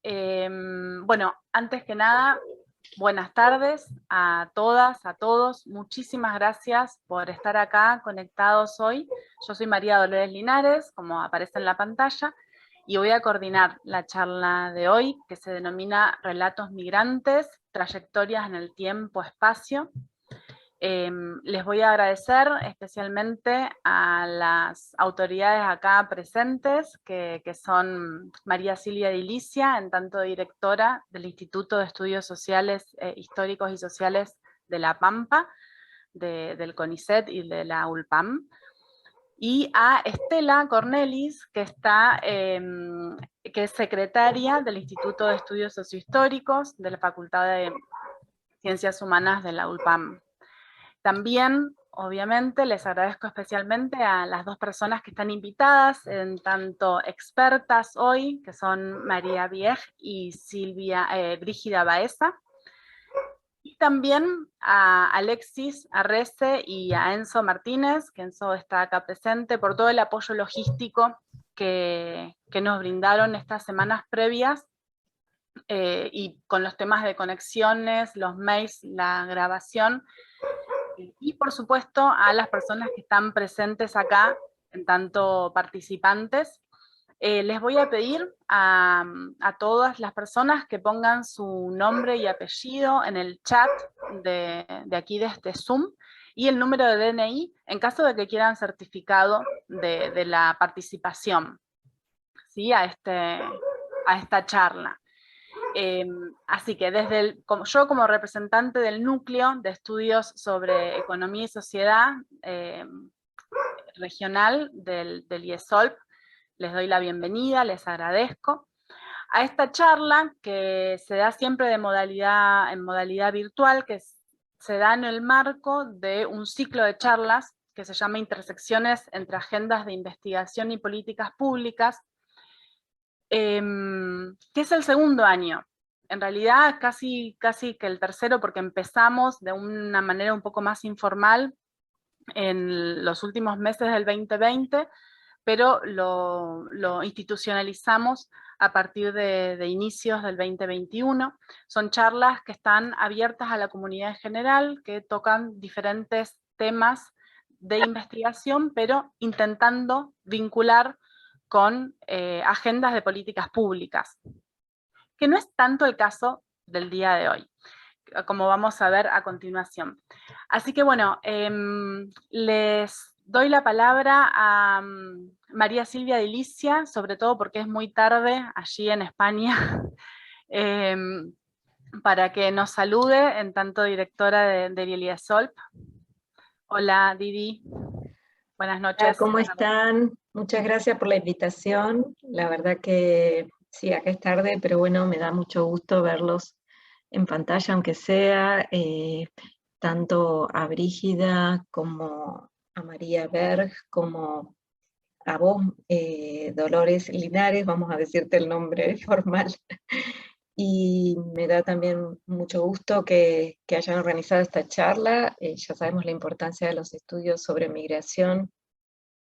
Bueno, antes que nada, buenas tardes a todas, a todos. Muchísimas gracias por estar acá conectados hoy. Yo soy María Dolores Linares, como aparece en la pantalla, y voy a coordinar la charla de hoy, que se denomina Relatos Migrantes, Trayectorias en el Tiempo-Espacio. Les voy a agradecer especialmente a las autoridades acá presentes, que son María Silvia Dilicia, en tanto directora del Instituto de Estudios Sociales, Históricos y Sociales de La Pampa, del CONICET y de la ULPAM, y a Estela Cornelis, que es secretaria del Instituto de Estudios Sociohistóricos de la Facultad de Ciencias Humanas de la ULPAM. También, obviamente, les agradezco especialmente a las dos personas que están invitadas, en tanto expertas hoy, que son María Viej y Brígida Baeza, y también a Alexis Arrese y a Enzo Martínez, que Enzo está acá presente, por todo el apoyo logístico que nos brindaron estas semanas previas, y con los temas de conexiones, los mails, la grabación, y por supuesto a las personas que están presentes acá, en tanto participantes. Les voy a pedir a todas las personas que pongan su nombre y apellido en el chat de aquí de este Zoom, y el número de DNI en caso de que quieran certificado de la participación, ¿sí? a esta charla. Así que yo como representante del núcleo de estudios sobre economía y sociedad regional del IESOLP, les doy la bienvenida, les agradezco a esta charla, que se da siempre en modalidad virtual, que se da en el marco de un ciclo de charlas que se llama Intersecciones entre Agendas de Investigación y Políticas Públicas, que es el segundo año. En realidad casi que el tercero, porque empezamos de una manera un poco más informal en los últimos meses del 2020, pero lo institucionalizamos a partir de inicios del 2021. Son charlas que están abiertas a la comunidad en general, que tocan diferentes temas de investigación, pero intentando vincular con agendas de políticas públicas, que no es tanto el caso del día de hoy, como vamos a ver a continuación. Así que bueno, les doy la palabra a María Silvia Dilicia, sobre todo porque es muy tarde allí en España, para que nos salude en tanto directora del IESOLP. Hola Didi, buenas noches. ¿Cómo están? Muchas gracias por la invitación. La verdad que sí, acá es tarde, pero bueno, me da mucho gusto verlos en pantalla, aunque sea, tanto a Brígida como a María Berg, como a vos, Dolores Linares, vamos a decirte el nombre formal. Y me da también mucho gusto que hayan organizado esta charla. Ya sabemos la importancia de los estudios sobre migración,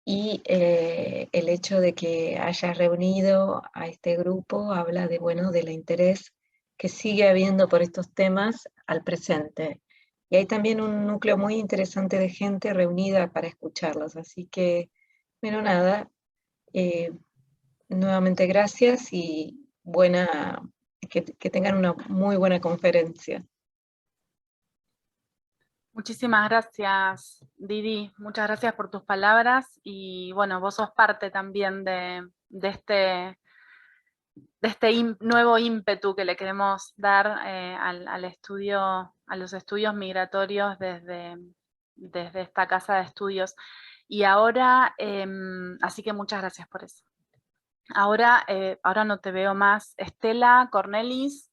y el hecho de que haya reunido a este grupo habla de, bueno, del interés que sigue habiendo por estos temas al presente. Y hay también un núcleo muy interesante de gente reunida para escucharlos. Así que, bueno, nada, nuevamente gracias y que tengan una muy buena conferencia. Muchísimas gracias, Didi. Muchas gracias por tus palabras, y bueno, vos sos parte también de este nuevo ímpetu que le queremos dar al estudio, a los estudios migratorios desde esta casa de estudios. Y ahora, así que muchas gracias por eso. Ahora no te veo más. Estela Cornelis.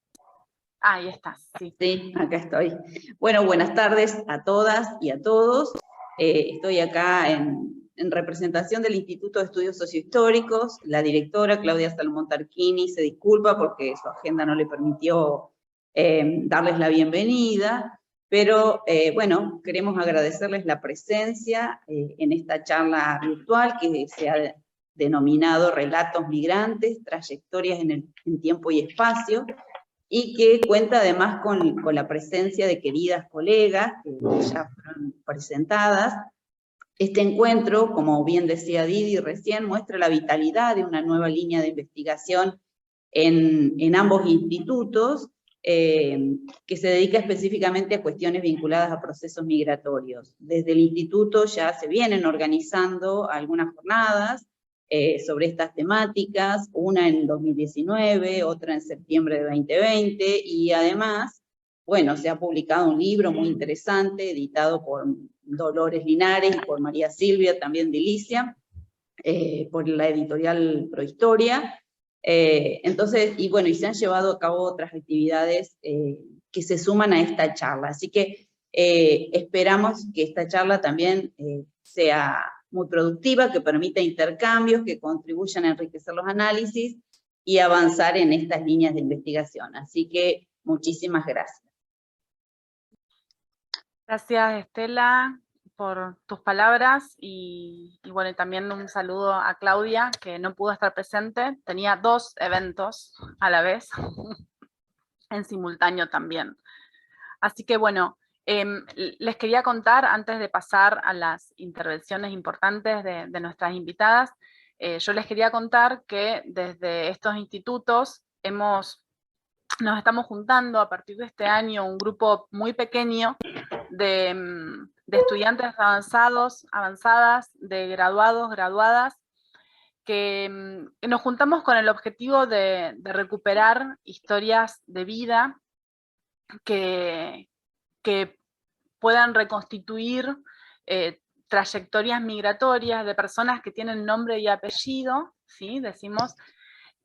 Ahí estás, sí. Sí, acá estoy. Bueno, buenas tardes a todas y a todos. Estoy acá en representación del Instituto de Estudios Sociohistóricos. La directora, Claudia Salmón Tarquini, se disculpa porque su agenda no le permitió darles la bienvenida, pero bueno, queremos agradecerles la presencia en esta charla virtual que se ha denominado Relatos Migrantes, Trayectorias en Tiempo y Espacio, y que cuenta además con la presencia de queridas colegas que ya fueron presentadas. Este encuentro, como bien decía Didi recién, muestra la vitalidad de una nueva línea de investigación en ambos institutos, que se dedica específicamente a cuestiones vinculadas a procesos migratorios. Desde el instituto ya se vienen organizando algunas jornadas sobre estas temáticas, una en 2019, otra en septiembre de 2020, y además, bueno, se ha publicado un libro muy interesante, editado por Dolores Linares y por María Silvia, también de Ilicia, por la editorial Prohistoria. Entonces, y bueno, y se han llevado a cabo otras actividades que se suman a esta charla. Así que esperamos que esta charla también sea muy productiva, que permita intercambios, que contribuyan a enriquecer los análisis y avanzar en estas líneas de investigación. Así que muchísimas gracias. Gracias, Estela, por tus palabras y bueno, también un saludo a Claudia, que no pudo estar presente, tenía 2 eventos a la vez, en simultáneo también. Así que bueno, les quería contar, antes de pasar a las intervenciones importantes de nuestras invitadas, yo les quería contar que desde estos institutos nos estamos juntando a partir de este año un grupo muy pequeño de estudiantes avanzadas, de graduados, graduadas, que nos juntamos con el objetivo de recuperar historias de vida que puedan reconstituir trayectorias migratorias de personas que tienen nombre y apellido, ¿sí? Decimos,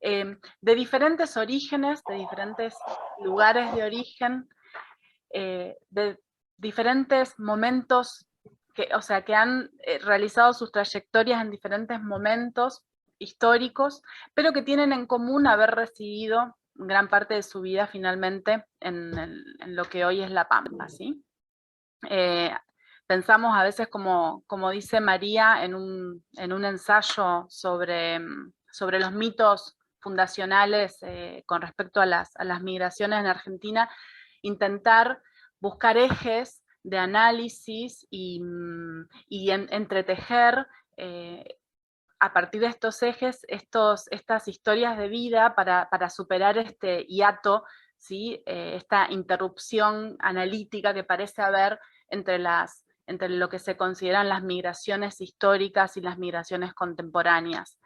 de diferentes orígenes, de diferentes lugares de origen, de diferentes momentos, que han realizado sus trayectorias en diferentes momentos históricos, pero que tienen en común haber residido gran parte de su vida finalmente en lo que hoy es La Pampa, ¿sí? Pensamos a veces, como dice María en un ensayo sobre los mitos fundacionales con respecto a las migraciones en Argentina, intentar buscar ejes de análisis y entretejer a partir de estos ejes estas historias de vida para superar este hiato, ¿sí? Esta interrupción analítica que parece haber entre lo que se consideran las migraciones históricas y las migraciones contemporáneas.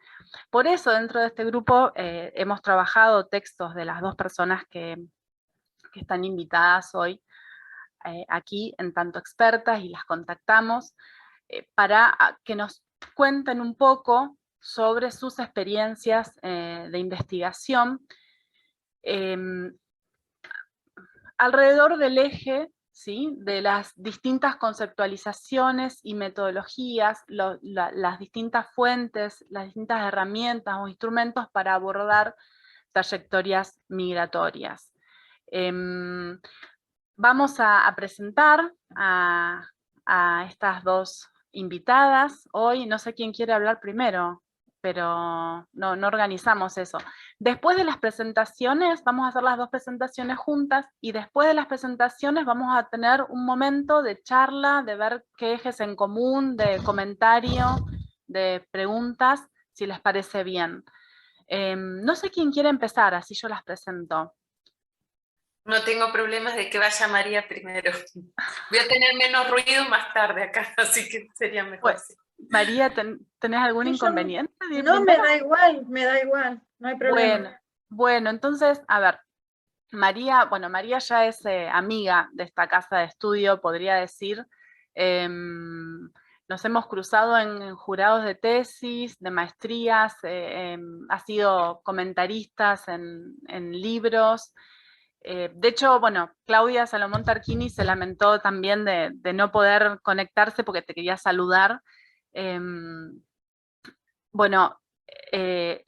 Por eso, dentro de este grupo, hemos trabajado textos de las 2 personas que están invitadas hoy aquí en tanto expertas, y las contactamos para que nos cuenten un poco sobre sus experiencias de investigación alrededor del eje, ¿sí?, de las distintas conceptualizaciones y metodologías, las distintas fuentes, las distintas herramientas o instrumentos para abordar trayectorias migratorias. Vamos a presentar a estas 2 invitadas hoy. No sé quién quiere hablar primero, pero no organizamos eso. Después de las presentaciones, vamos a hacer las 2 presentaciones juntas, y después de las presentaciones vamos a tener un momento de charla, de ver qué ejes en común, de comentario, de preguntas, si les parece bien. No sé quién quiere empezar, así yo las presento. No tengo problemas de que vaya María primero. Voy a tener menos ruido más tarde acá, así que sería mejor. Pues, María, ¿tenés algún inconveniente? No, me da igual, no hay problema. Bueno, entonces, a ver, María ya es amiga de esta casa de estudio, podría decir. Nos hemos cruzado en jurados de tesis, de maestrías, ha sido comentaristas en libros. De hecho, bueno, Claudia Salomón Tarquini se lamentó también de no poder conectarse porque te quería saludar. Bueno,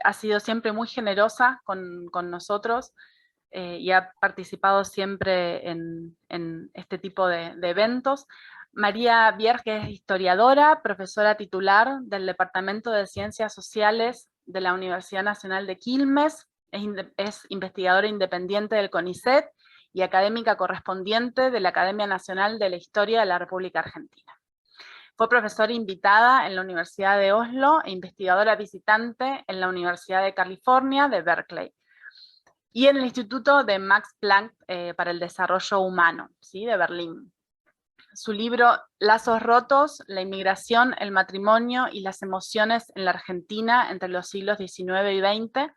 ha sido siempre muy generosa con nosotros y ha participado siempre en este tipo de eventos. María Vierge es historiadora, profesora titular del Departamento de Ciencias Sociales de la Universidad Nacional de Quilmes, es investigadora independiente del CONICET y académica correspondiente de la Academia Nacional de la Historia de la República Argentina. Fue profesora invitada en la Universidad de Oslo e investigadora visitante en la Universidad de California de Berkeley y en el Instituto de Max Planck para el Desarrollo Humano, ¿sí?, de Berlín. Su libro Lazos rotos, la inmigración, el matrimonio y las emociones en la Argentina entre los siglos XIX y XX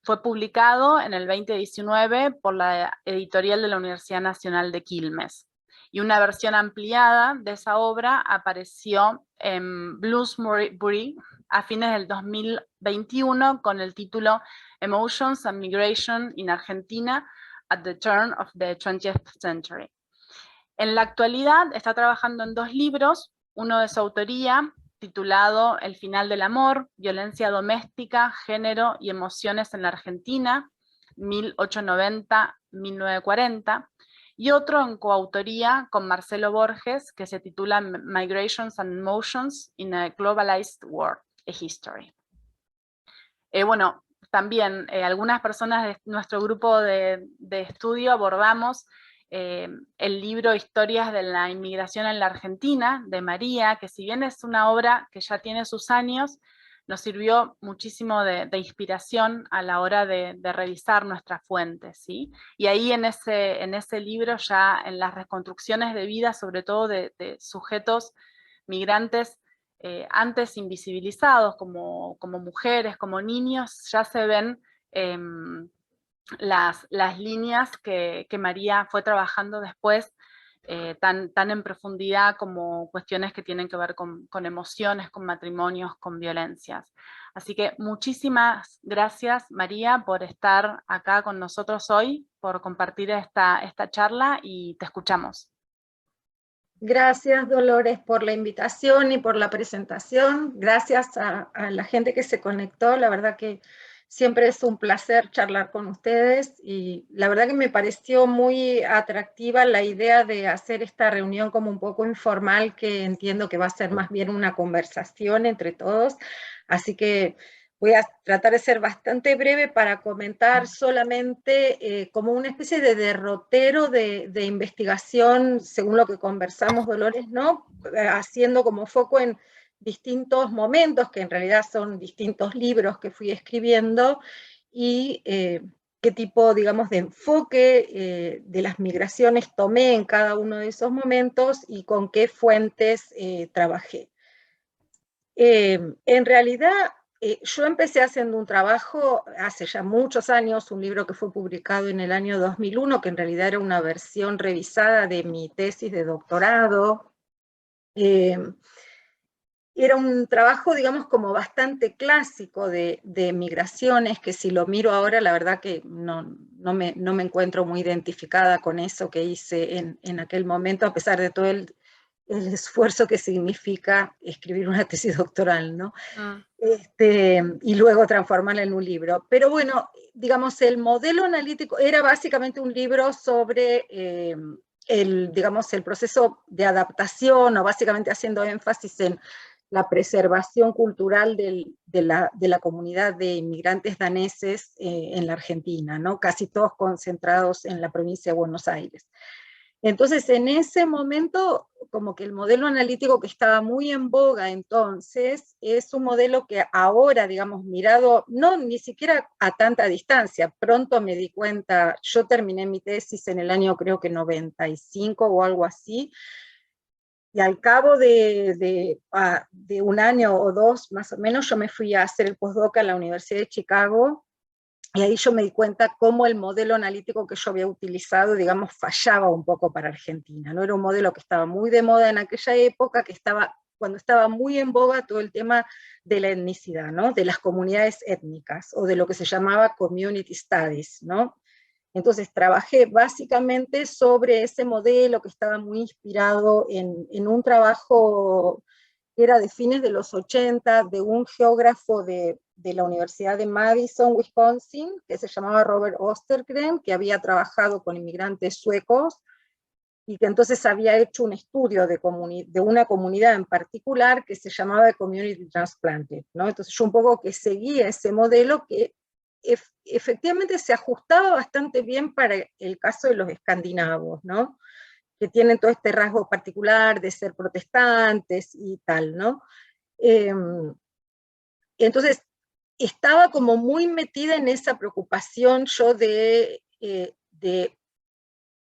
fue publicado en el 2019 por la editorial de la Universidad Nacional de Quilmes. Y una versión ampliada de esa obra apareció en Bloomsbury a fines del 2021 con el título Emotions and Migration in Argentina at the Turn of the 20th Century. En la actualidad está trabajando en 2 libros, uno de su autoría, titulado El final del amor, violencia doméstica, género y emociones en la Argentina, 1890-1940, y otro en coautoría con Marcelo Borges, que se titula Migrations and Emotions in a Globalized World, a History. Bueno, también algunas personas de nuestro grupo de estudio abordamos el libro Historias de la Inmigración en la Argentina, de María, que si bien es una obra que ya tiene sus años, nos sirvió muchísimo de inspiración a la hora de revisar nuestras fuentes, ¿sí? Y ahí en ese libro, ya en las reconstrucciones de vida, sobre todo de sujetos migrantes antes invisibilizados, como mujeres, como niños, ya se ven las líneas que María fue trabajando después tan en profundidad como cuestiones que tienen que ver con emociones, con matrimonios, con violencias. Así que muchísimas gracias, María, por estar acá con nosotros hoy, por compartir esta charla, y te escuchamos. Gracias, Dolores, por la invitación y por la presentación. Gracias a la gente que se conectó. La verdad que siempre es un placer charlar con ustedes, y la verdad que me pareció muy atractiva la idea de hacer esta reunión como un poco informal, que entiendo que va a ser más bien una conversación entre todos. Así que voy a tratar de ser bastante breve para comentar solamente como una especie de derrotero de investigación, según lo que conversamos, Dolores, ¿no? Haciendo como foco en distintos momentos, que en realidad son distintos libros que fui escribiendo, y qué tipo, digamos, de enfoque de las migraciones tomé en cada uno de esos momentos y con qué fuentes trabajé. En realidad, yo empecé haciendo un trabajo hace ya muchos años, un libro que fue publicado en el año 2001, que en realidad era una versión revisada de mi tesis de doctorado. Era un trabajo, digamos, como bastante clásico de migraciones, que si lo miro ahora, la verdad que no me encuentro muy identificada con eso que hice en aquel momento, a pesar de todo el esfuerzo que significa escribir una tesis doctoral, ¿no? Y luego transformarla en un libro. Pero bueno, digamos, el modelo analítico era básicamente un libro sobre digamos, el proceso de adaptación, o básicamente haciendo énfasis en la preservación cultural de la comunidad de inmigrantes daneses en la Argentina, ¿no? Casi todos concentrados en la provincia de Buenos Aires. Entonces, en ese momento, como que el modelo analítico que estaba muy en boga entonces, es un modelo que ahora, digamos, mirado, no ni siquiera a tanta distancia, pronto me di cuenta, yo terminé mi tesis en el año creo que 95 o algo así, y al cabo de un año o dos más o menos, yo me fui a hacer el postdoc a la Universidad de Chicago, y ahí yo me di cuenta cómo el modelo analítico que yo había utilizado, digamos, fallaba un poco para Argentina, ¿no? Era un modelo que estaba muy de moda en aquella época, cuando estaba muy en boga todo el tema de la etnicidad, ¿no? De las comunidades étnicas, o de lo que se llamaba community studies, ¿no? Entonces trabajé básicamente sobre ese modelo que estaba muy inspirado en un trabajo que era de fines de los 80, de un geógrafo de la Universidad de Madison, Wisconsin, que se llamaba Robert Ostergren, que había trabajado con inmigrantes suecos, y que entonces había hecho un estudio de una comunidad en particular que se llamaba Community Transplanted, ¿no? Entonces yo un poco que seguía ese modelo que efectivamente se ajustaba bastante bien para el caso de los escandinavos, ¿no? Que tienen todo este rasgo particular de ser protestantes y tal, ¿no? Entonces, estaba como muy metida en esa preocupación yo de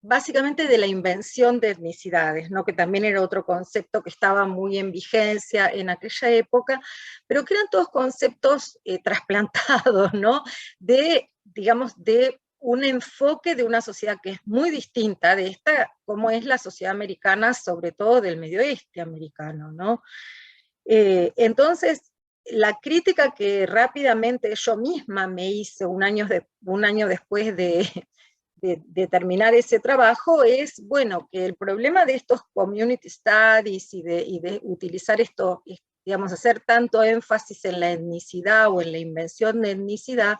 básicamente de la invención de etnicidades, ¿no? Que también era otro concepto que estaba muy en vigencia en aquella época, pero que eran todos conceptos trasplantados, ¿no? De, digamos, de un enfoque de una sociedad que es muy distinta de esta, como es la sociedad americana, sobre todo del medio oeste americano, ¿no? Entonces, la crítica que rápidamente yo misma me hice un año después de terminar ese trabajo es, bueno, que el problema de estos community studies y de utilizar esto, digamos, hacer tanto énfasis en la etnicidad o en la invención de etnicidad,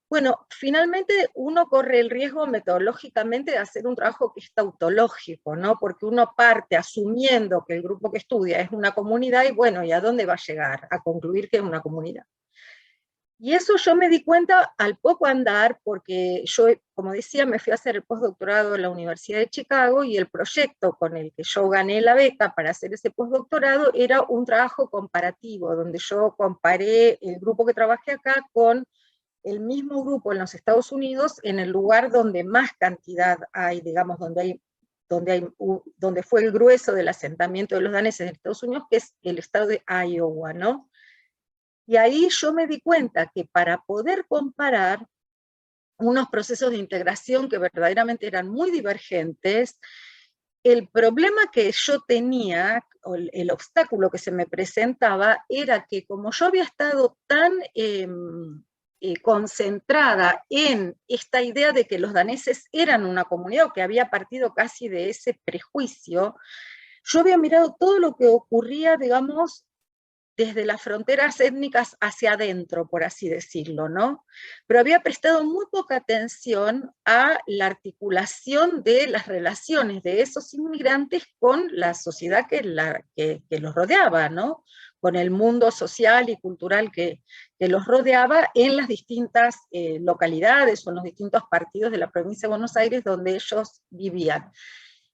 bueno, finalmente uno corre el riesgo metodológicamente de hacer un trabajo que es tautológico, ¿no? Porque uno parte asumiendo que el grupo que estudia es una comunidad y bueno, ¿y a dónde va a llegar? A concluir que es una comunidad. Y eso yo me di cuenta al poco andar, porque yo, como decía, me fui a hacer el postdoctorado en la Universidad de Chicago, y el proyecto con el que yo gané la beca para hacer ese postdoctorado era un trabajo comparativo, donde yo comparé el grupo que trabajé acá con el mismo grupo en los Estados Unidos, en el lugar donde más cantidad hay, digamos, donde fue el grueso del asentamiento de los daneses en Estados Unidos, que es el estado de Iowa, ¿no? Y ahí yo me di cuenta que para poder comparar unos procesos de integración que verdaderamente eran muy divergentes, el problema que yo tenía, o el obstáculo que se me presentaba, era que como yo había estado tan concentrada en esta idea de que los daneses eran una comunidad, o que había partido casi de ese prejuicio, yo había mirado todo lo que ocurría, digamos, desde las fronteras étnicas hacia adentro, por así decirlo, ¿no? Pero había prestado muy poca atención a la articulación de las relaciones de esos inmigrantes con la sociedad que los rodeaba, ¿no? Con el mundo social y cultural que los rodeaba en las distintas localidades o en los distintos partidos de la provincia de Buenos Aires donde ellos vivían.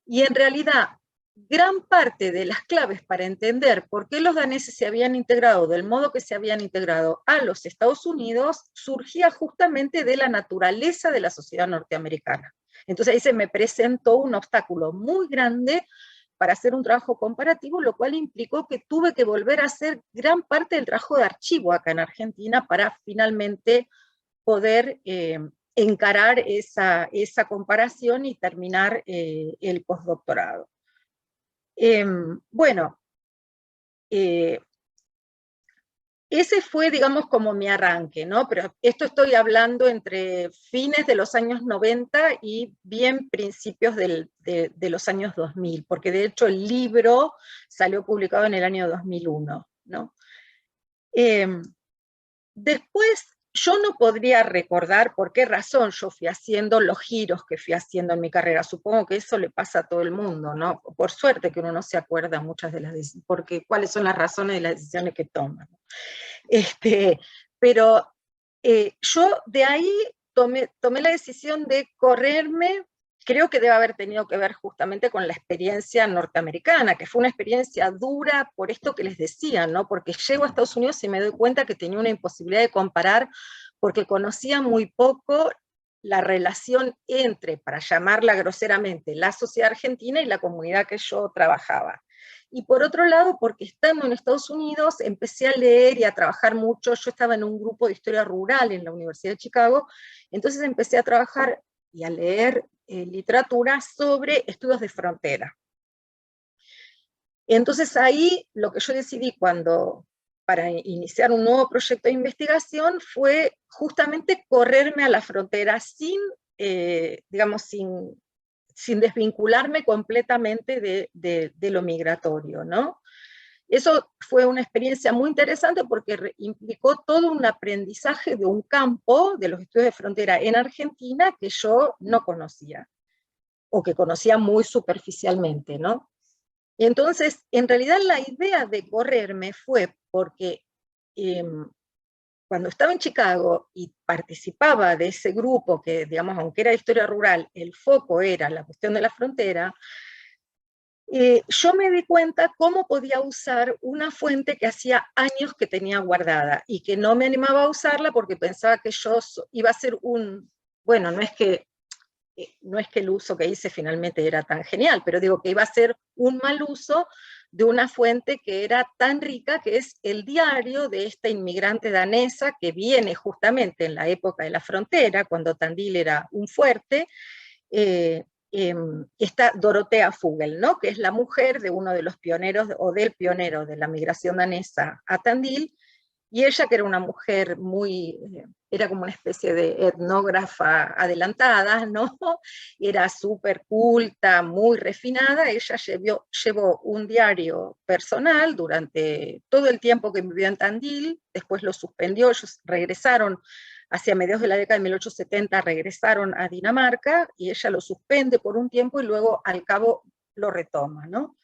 Y en realidad, gran parte de las claves para entender por qué los daneses se habían integrado del modo que se habían integrado a los Estados Unidos surgía justamente de la naturaleza de la sociedad norteamericana. Entonces ahí se me presentó un obstáculo muy grande para hacer un trabajo comparativo, lo cual implicó que tuve que volver a hacer gran parte del trabajo de archivo acá en Argentina para finalmente poder encarar esa comparación y terminar el postdoctorado. Bueno, ese fue, digamos, como mi arranque, ¿no? Pero esto estoy hablando entre fines de los años 90 y bien principios de los años 2000, porque de hecho el libro salió publicado en el año 2001, ¿no? Después, yo no podría recordar por qué razón yo fui haciendo los giros que fui haciendo en mi carrera. Supongo que eso le pasa a todo el mundo, ¿no? Por suerte que uno no se acuerda muchas de las decisiones, porque cuáles son las razones de las decisiones que toma. Pero yo de ahí tomé la decisión de correrme. Creo que debe haber tenido que ver justamente con la experiencia norteamericana, que fue una experiencia dura por esto que les decía, ¿no? Porque llego a Estados Unidos y me doy cuenta que tenía una imposibilidad de comparar, porque conocía muy poco la relación entre, para llamarla groseramente, la sociedad argentina y la comunidad que yo trabajaba. Y por otro lado, porque estando en Estados Unidos, empecé a leer y a trabajar mucho. Yo estaba en un grupo de historia rural en la Universidad de Chicago, entonces empecé a trabajar y a leer literatura sobre estudios de frontera. Entonces ahí lo que yo decidí para iniciar un nuevo proyecto de investigación fue justamente correrme a la frontera digamos, sin desvincularme completamente de lo migratorio, ¿no? Eso fue una experiencia muy interesante porque implicó todo un aprendizaje de un campo de los estudios de frontera en Argentina que yo no conocía. o que conocía muy superficialmente, ¿no? Y entonces, en realidad la idea de correrme fue porque cuando estaba en Chicago y participaba de ese grupo que, digamos, aunque era historia rural, el foco era la cuestión de la frontera, yo me di cuenta cómo podía usar una fuente que hacía años que tenía guardada y que no me animaba a usarla porque pensaba que yo iba a ser bueno, no es que el uso que hice finalmente era tan genial, pero digo que iba a ser un mal uso de una fuente que era tan rica, que es el diario de esta inmigrante danesa que viene justamente en la época de la frontera, cuando Tandil era un fuerte, está Dorothea Vogel, ¿no? Que es la mujer de uno de los pioneros, o del pionero de la migración danesa a Tandil, y ella, que era una mujer era como una especie de etnógrafa adelantada, ¿no? Era súper culta, muy refinada. Ella llevó un diario personal durante todo el tiempo que vivió en Tandil, después lo suspendió, ellos regresaron hacia mediados de la década de 1870, regresaron a Dinamarca, y ella lo suspende por un tiempo y luego al cabo lo retoma, ¿no?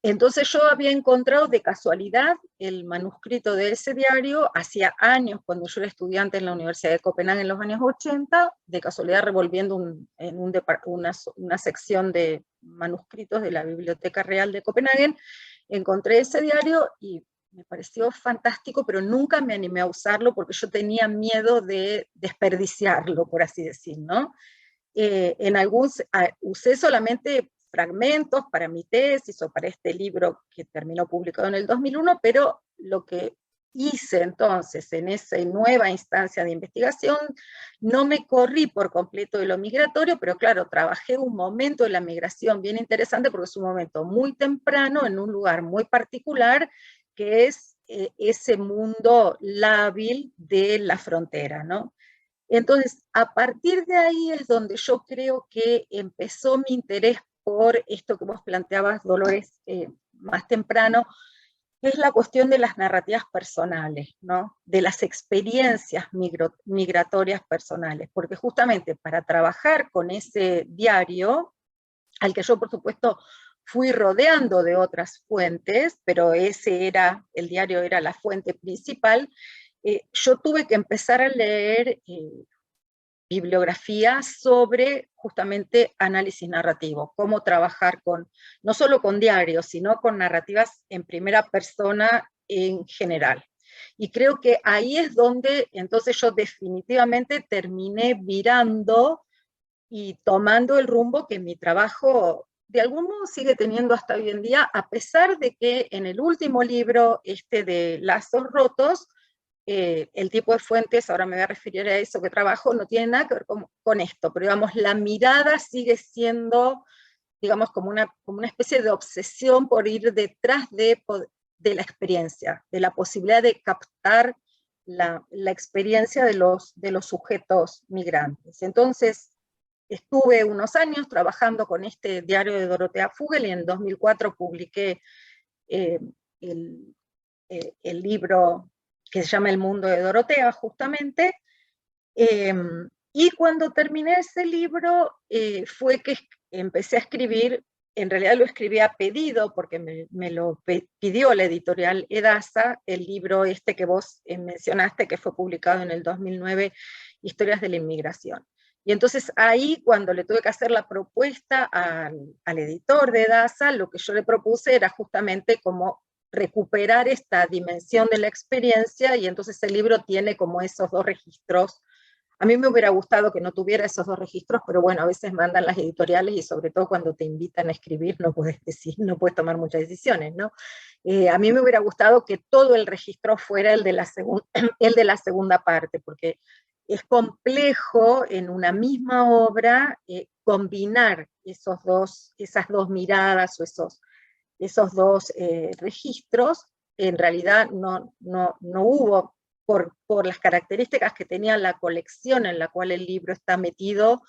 Entonces yo había encontrado de casualidad el manuscrito de ese diario, hacía años, cuando yo era estudiante en la Universidad de Copenhague en los años 80, de casualidad revolviendo una sección de manuscritos de la Biblioteca Real de Copenhague, encontré ese diario y me pareció fantástico, pero nunca me animé a usarlo porque yo tenía miedo de desperdiciarlo, por así decir, ¿no? Usé solamente fragmentos para mi tesis o para este libro que terminó publicado en el 2001, pero lo que hice entonces en esa nueva instancia de investigación, no me corrí por completo de lo migratorio, pero claro, trabajé un momento de la migración bien interesante porque es un momento muy temprano en un lugar muy particular que es ese mundo lábil de la frontera, ¿no? Entonces, a partir de ahí es donde yo creo que empezó mi interés por esto que vos planteabas, Dolores, más temprano, que es la cuestión de las narrativas personales, ¿no? De las experiencias migratorias personales, porque justamente para trabajar con ese diario, al que yo por supuesto fui rodeando de otras fuentes, pero el diario era la fuente principal, yo tuve que empezar a leer bibliografía sobre justamente análisis narrativo, cómo trabajar no solo con diarios, sino con narrativas en primera persona en general. Y creo que ahí es donde entonces yo definitivamente terminé virando y tomando el rumbo que mi trabajo de algún modo sigue teniendo hasta hoy en día, a pesar de que en el último libro, de Lazos Rotos, el tipo de fuentes, ahora me voy a referir a eso que trabajo, no tiene nada que ver con esto, pero digamos, la mirada sigue siendo, digamos, como una especie de obsesión por ir detrás de la experiencia, de la posibilidad de captar la experiencia de los sujetos migrantes. Entonces, estuve unos años trabajando con este diario de Dorothea Vogel y en 2004 publiqué el libro que se llama El mundo de Dorothea, justamente, y cuando terminé ese libro fue que empecé a escribir, en realidad lo escribí a pedido, porque me lo pidió la editorial Edasa, el libro que vos mencionaste, que fue publicado en el 2009, Historias de la Inmigración. Y entonces ahí, cuando le tuve que hacer la propuesta al editor de Edasa, lo que yo le propuse era justamente como recuperar esta dimensión de la experiencia, y entonces el libro tiene como esos dos registros. A mí me hubiera gustado que no tuviera esos dos registros, pero bueno, a veces mandan las editoriales y sobre todo cuando te invitan a escribir no puedes tomar muchas decisiones, ¿no? A mí me hubiera gustado que todo el registro fuera el de la segunda parte, porque es complejo en una misma obra combinar esas dos miradas o esos dos registros. En realidad no hubo, por las características que tenía la colección en la cual el libro está metido,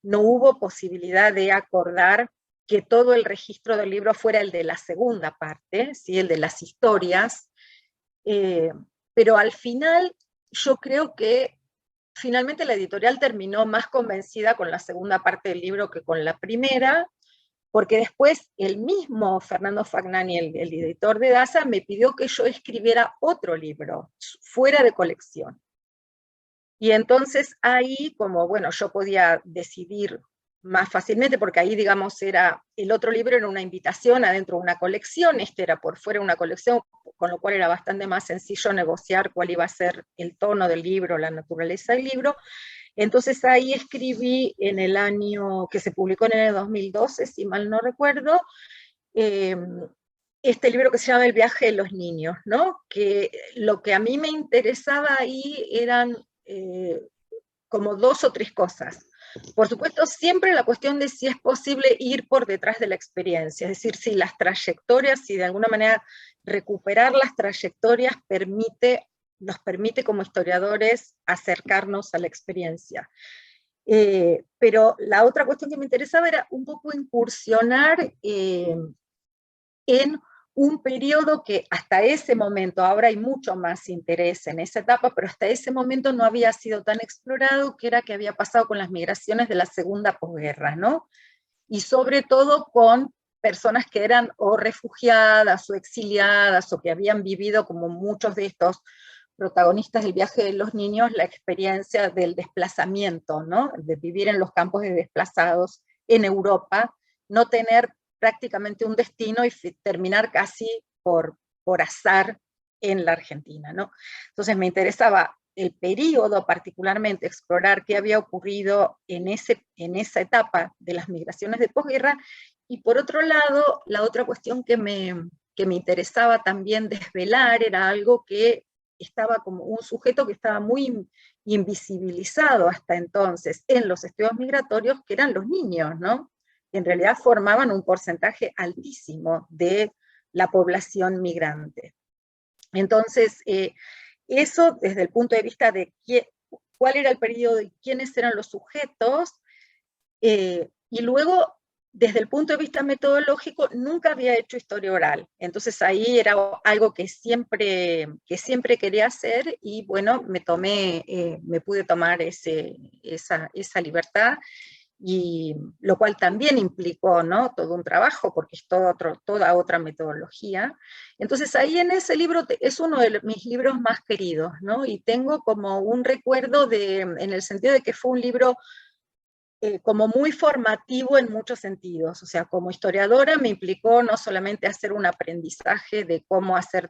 no hubo posibilidad de acordar que todo el registro del libro fuera el de la segunda parte, ¿sí? El de las historias, pero al final yo creo que finalmente la editorial terminó más convencida con la segunda parte del libro que con la primera, porque después el mismo Fernando Fagnani, el editor de Daza, me pidió que yo escribiera otro libro, fuera de colección. Y entonces ahí, como bueno, yo podía decidir más fácilmente, porque ahí, digamos, el otro libro era una invitación adentro de una colección, este era por fuera de una colección, con lo cual era bastante más sencillo negociar cuál iba a ser el tono del libro, la naturaleza del libro. Entonces ahí escribí en el año, que se publicó en el 2012, si mal no recuerdo, este libro que se llama El viaje de los niños, ¿no? Que lo que a mí me interesaba ahí eran como 2 o 3 cosas. Por supuesto, siempre la cuestión de si es posible ir por detrás de la experiencia, es decir, si las trayectorias, si de alguna manera recuperar las trayectorias nos permite como historiadores acercarnos a la experiencia. Pero la otra cuestión que me interesaba era un poco incursionar en un periodo que hasta ese momento, ahora hay mucho más interés en esa etapa, pero hasta ese momento no había sido tan explorado, que era que había pasado con las migraciones de la segunda posguerra, ¿no? Y sobre todo con personas que eran o refugiadas o exiliadas o que habían vivido, como muchos de estos protagonistas del viaje de los niños, la experiencia del desplazamiento, ¿no? De vivir en los campos de desplazados en Europa, no tener prácticamente un destino y terminar casi por azar en la Argentina, ¿no? Entonces me interesaba el periodo, particularmente explorar qué había ocurrido en esa etapa de las migraciones de posguerra, y por otro lado, la otra cuestión que me interesaba también desvelar era algo que estaba como un sujeto que estaba muy invisibilizado hasta entonces en los estudios migratorios, que eran los niños, ¿no? Que en realidad formaban un porcentaje altísimo de la población migrante. Entonces, eso desde el punto de vista de cuál era el periodo y quiénes eran los sujetos, y luego desde el punto de vista metodológico nunca había hecho historia oral, entonces ahí era algo que siempre quería hacer, y bueno, me pude tomar esa libertad, y lo cual también implicó, ¿no?, todo un trabajo, porque es toda otra metodología. Entonces ahí en ese libro es uno de mis libros más queridos, ¿no? Y tengo como un recuerdo en el sentido de que fue un libro como muy formativo en muchos sentidos. O sea, como historiadora me implicó no solamente hacer un aprendizaje de cómo hacer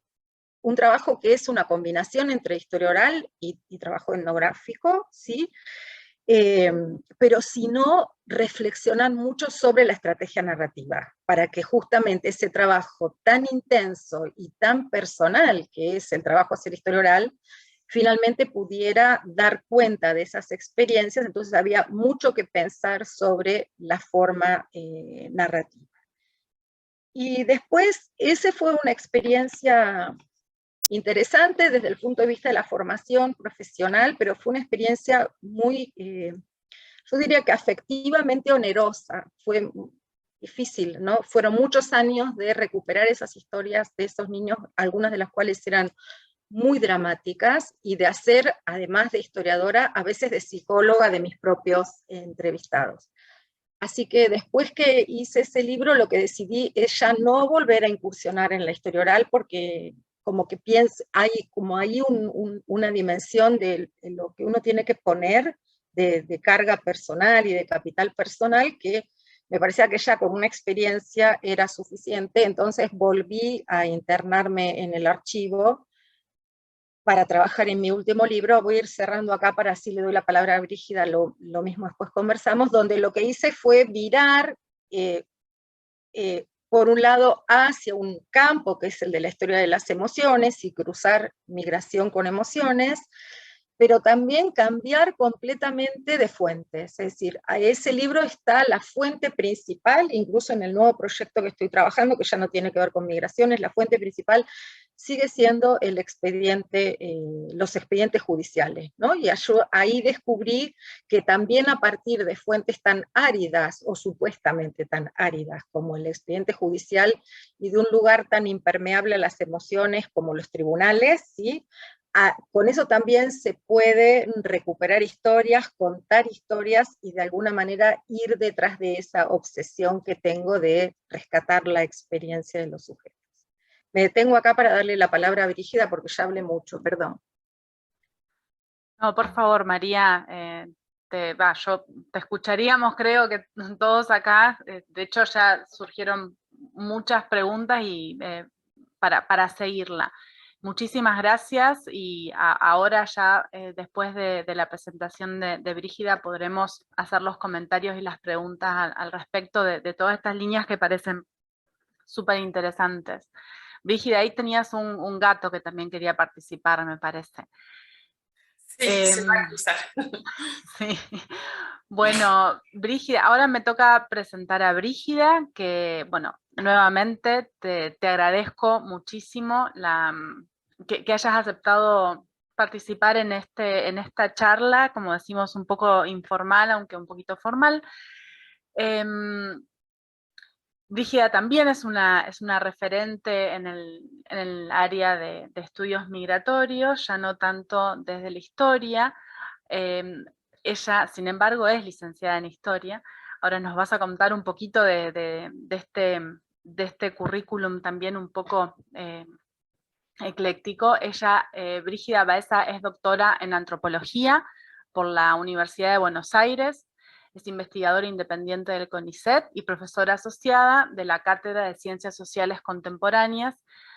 un trabajo que es una combinación entre historia oral y trabajo etnográfico, ¿sí? Pero sino reflexionar mucho sobre la estrategia narrativa, para que justamente ese trabajo tan intenso y tan personal que es el trabajo hacer historia oral, finalmente pudiera dar cuenta de esas experiencias. Entonces había mucho que pensar sobre la forma narrativa. Y después, esa fue una experiencia interesante desde el punto de vista de la formación profesional, pero fue una experiencia muy, yo diría que afectivamente onerosa, fue difícil, ¿no? Fueron muchos años de recuperar esas historias de esos niños, algunas de las cuales eran muy dramáticas, y de hacer, además de historiadora, a veces de psicóloga de mis propios entrevistados. Así que después que hice ese libro, lo que decidí es ya no volver a incursionar en la historia oral, porque como que hay una dimensión de lo que uno tiene que poner de carga personal y de capital personal, que me parecía que ya con una experiencia era suficiente. Entonces volví a internarme en el archivo para trabajar en mi último libro. Voy a ir cerrando acá para así le doy la palabra a Brígida, lo mismo después conversamos, donde lo que hice fue virar por un lado hacia un campo que es el de la historia de las emociones, y cruzar migración con emociones, pero también cambiar completamente de fuentes. Es decir, a ese libro está la fuente principal, incluso en el nuevo proyecto que estoy trabajando, que ya no tiene que ver con migraciones, la fuente principal sigue siendo el expediente, los expedientes judiciales, ¿no? Y yo ahí descubrí que también a partir de fuentes tan áridas, o supuestamente tan áridas, como el expediente judicial, y de un lugar tan impermeable a las emociones como los tribunales, ¿sí? Con eso también se puede recuperar historias, contar historias, y de alguna manera ir detrás de esa obsesión que tengo de rescatar la experiencia de los sujetos. Me detengo acá para darle la palabra a Brígida porque ya hablé mucho, perdón. No, por favor, María, yo te escucharíamos, creo que todos acá, de hecho ya surgieron muchas preguntas y para seguirla. Muchísimas gracias, y ahora ya después de la presentación de Brígida podremos hacer los comentarios y las preguntas al respecto de todas estas líneas que parecen súper interesantes. Brígida, ahí tenías un gato que también quería participar, me parece. Sí, se va a cruzar. Sí. Bueno, Brígida, ahora me toca presentar a Brígida, que, bueno, nuevamente te agradezco muchísimo que hayas aceptado participar en esta charla, como decimos, un poco informal, aunque un poquito formal. Brígida también es una referente en el área de estudios migratorios, ya no tanto desde la historia. Ella, sin embargo, es licenciada en historia. Ahora nos vas a contar un poquito de este currículum también un poco ecléctico. Ella, Brígida Baeza, es doctora en antropología por la Universidad de Buenos Aires. Es investigadora independiente del CONICET y profesora asociada de la Cátedra de Ciencias Sociales Contemporáneas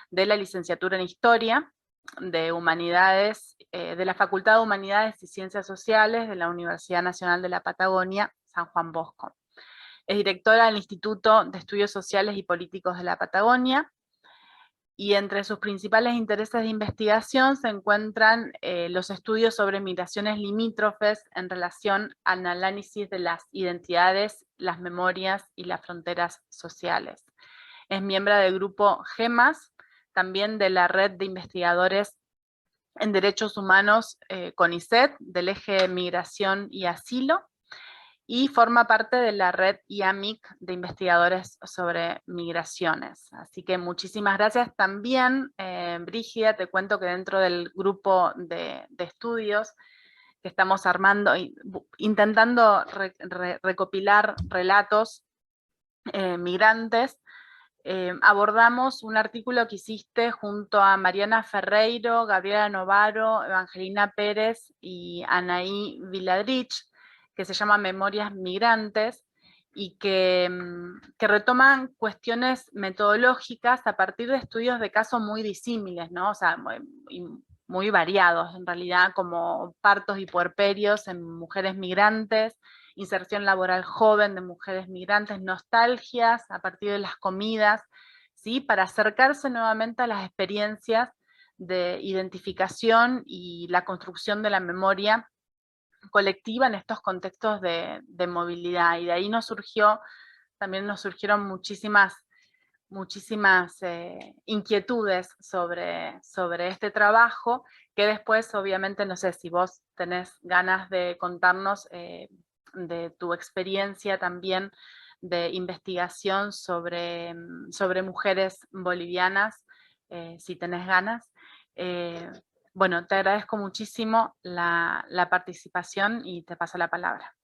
de la Licenciatura en Historia de Humanidades, de la Facultad de Humanidades y Ciencias Sociales de la Universidad Nacional de la Patagonia, San Juan Bosco. Es directora del Instituto de Estudios Sociales y Políticos de la Patagonia, y entre sus principales intereses de investigación se encuentran los estudios sobre migraciones limítrofes en relación al análisis de las identidades, las memorias y las fronteras sociales. Es miembro del grupo GEMAS, también de la Red de Investigadores en Derechos Humanos CONICET, del eje Migración y Asilo, y forma parte de la red IAMIC de investigadores sobre migraciones. Así que muchísimas gracias. También, Brígida, te cuento que dentro del grupo de estudios que estamos armando, intentando recopilar relatos migrantes, abordamos un artículo que hiciste junto a Mariana Ferreiro, Gabriela Novaro, Evangelina Pérez y Anaí Viladrich, que se llama Memorias Migrantes, y que retoman cuestiones metodológicas a partir de estudios de casos muy disímiles, ¿no? O sea, muy variados, en realidad, como partos y puerperios en mujeres migrantes, inserción laboral joven de mujeres migrantes, nostalgias a partir de las comidas, ¿sí? Para acercarse nuevamente a las experiencias de identificación y la construcción de la memoria colectiva en estos contextos de movilidad. Y de ahí también nos surgieron muchísimas inquietudes sobre este trabajo, que después, obviamente, no sé si vos tenés ganas de contarnos de tu experiencia también de investigación sobre mujeres bolivianas, si tenés ganas. Bueno, te agradezco muchísimo la participación y te paso la palabra.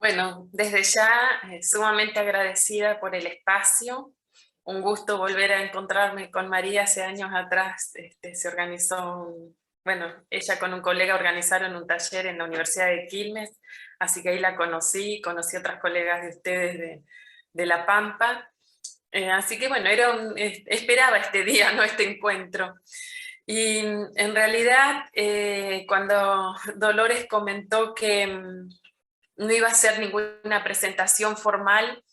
Bueno, desde ya sumamente agradecida por el espacio. Un gusto volver a encontrarme con María. Hace años atrás se organizó, bueno, ella con un colega organizaron un taller en la Universidad de Quilmes, así que ahí la conocí otras colegas de ustedes de La Pampa. Así que bueno, esperaba este día, ¿no? Este encuentro. Y en realidad, cuando Dolores comentó que no iba a ser ninguna presentación formal,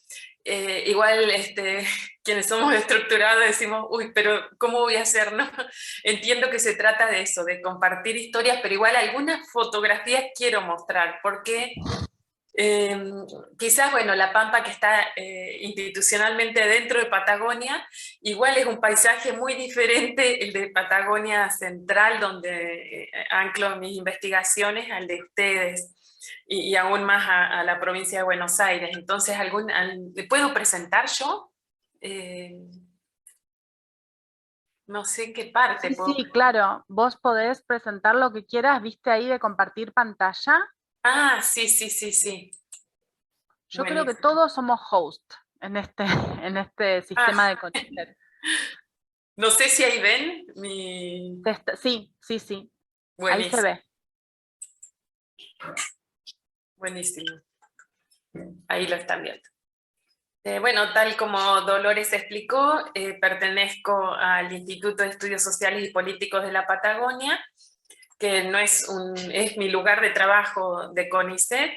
igual quienes somos estructurados decimos, uy, pero ¿cómo voy a hacer? ¿No? Entiendo que se trata de eso, de compartir historias, pero igual algunas fotografías quiero mostrar, porque Quizás, bueno, La Pampa, que está institucionalmente dentro de Patagonia, igual es un paisaje muy diferente el de Patagonia Central, donde anclo mis investigaciones, al de ustedes, y aún más a la provincia de Buenos Aires. Entonces, ¿me puedo presentar yo? No sé qué parte Sí, puedo... sí, claro, vos podés presentar lo que quieras, ¿viste ahí de compartir pantalla? Ah, sí, sí, sí, sí. Yo creo que Buenísimo. todos somos host en este, en este sistema Ah, de CONICET. no sé si ahí ven mi... Sí, sí, sí, ahí se Buenísimo, ve. buenísimo. Ahí lo están viendo. Bueno, tal como Dolores explicó, pertenezco al Instituto de Estudios Sociales y Políticos de la Patagonia, que no es mi lugar de trabajo de CONICET.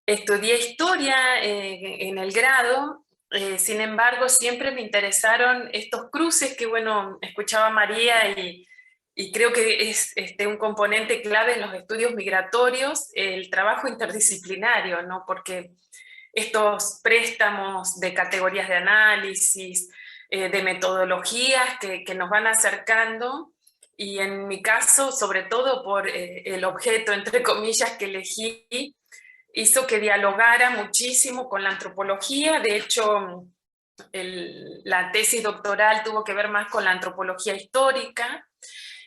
Estudié historia en el grado, sin embargo, siempre me interesaron estos cruces que, bueno, escuchaba María y creo que es un componente clave en los estudios migratorios, el trabajo interdisciplinario, ¿no? Porque estos préstamos de categorías de análisis, de metodologías que nos van acercando, y en mi caso, sobre todo por el objeto, entre comillas, que elegí, hizo que dialogara muchísimo con la antropología. De hecho, la tesis doctoral tuvo que ver más con la antropología histórica,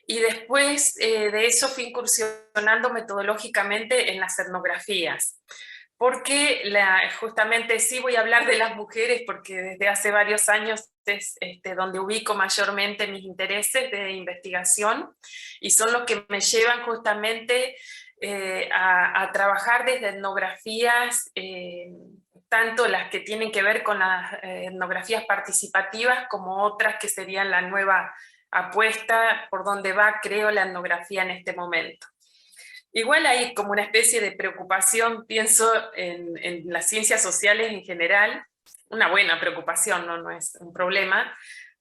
y después de eso fui incursionando metodológicamente en las etnografías. Porque justamente sí voy a hablar de las mujeres, porque desde hace varios años es donde ubico mayormente mis intereses de investigación, y son los que me llevan justamente a trabajar desde etnografías, tanto las que tienen que ver con las etnografías participativas, como otras que serían la nueva apuesta por donde va, creo, la etnografía en este momento. Igual hay como una especie de preocupación, pienso, en las ciencias sociales en general, una buena preocupación, no es un problema,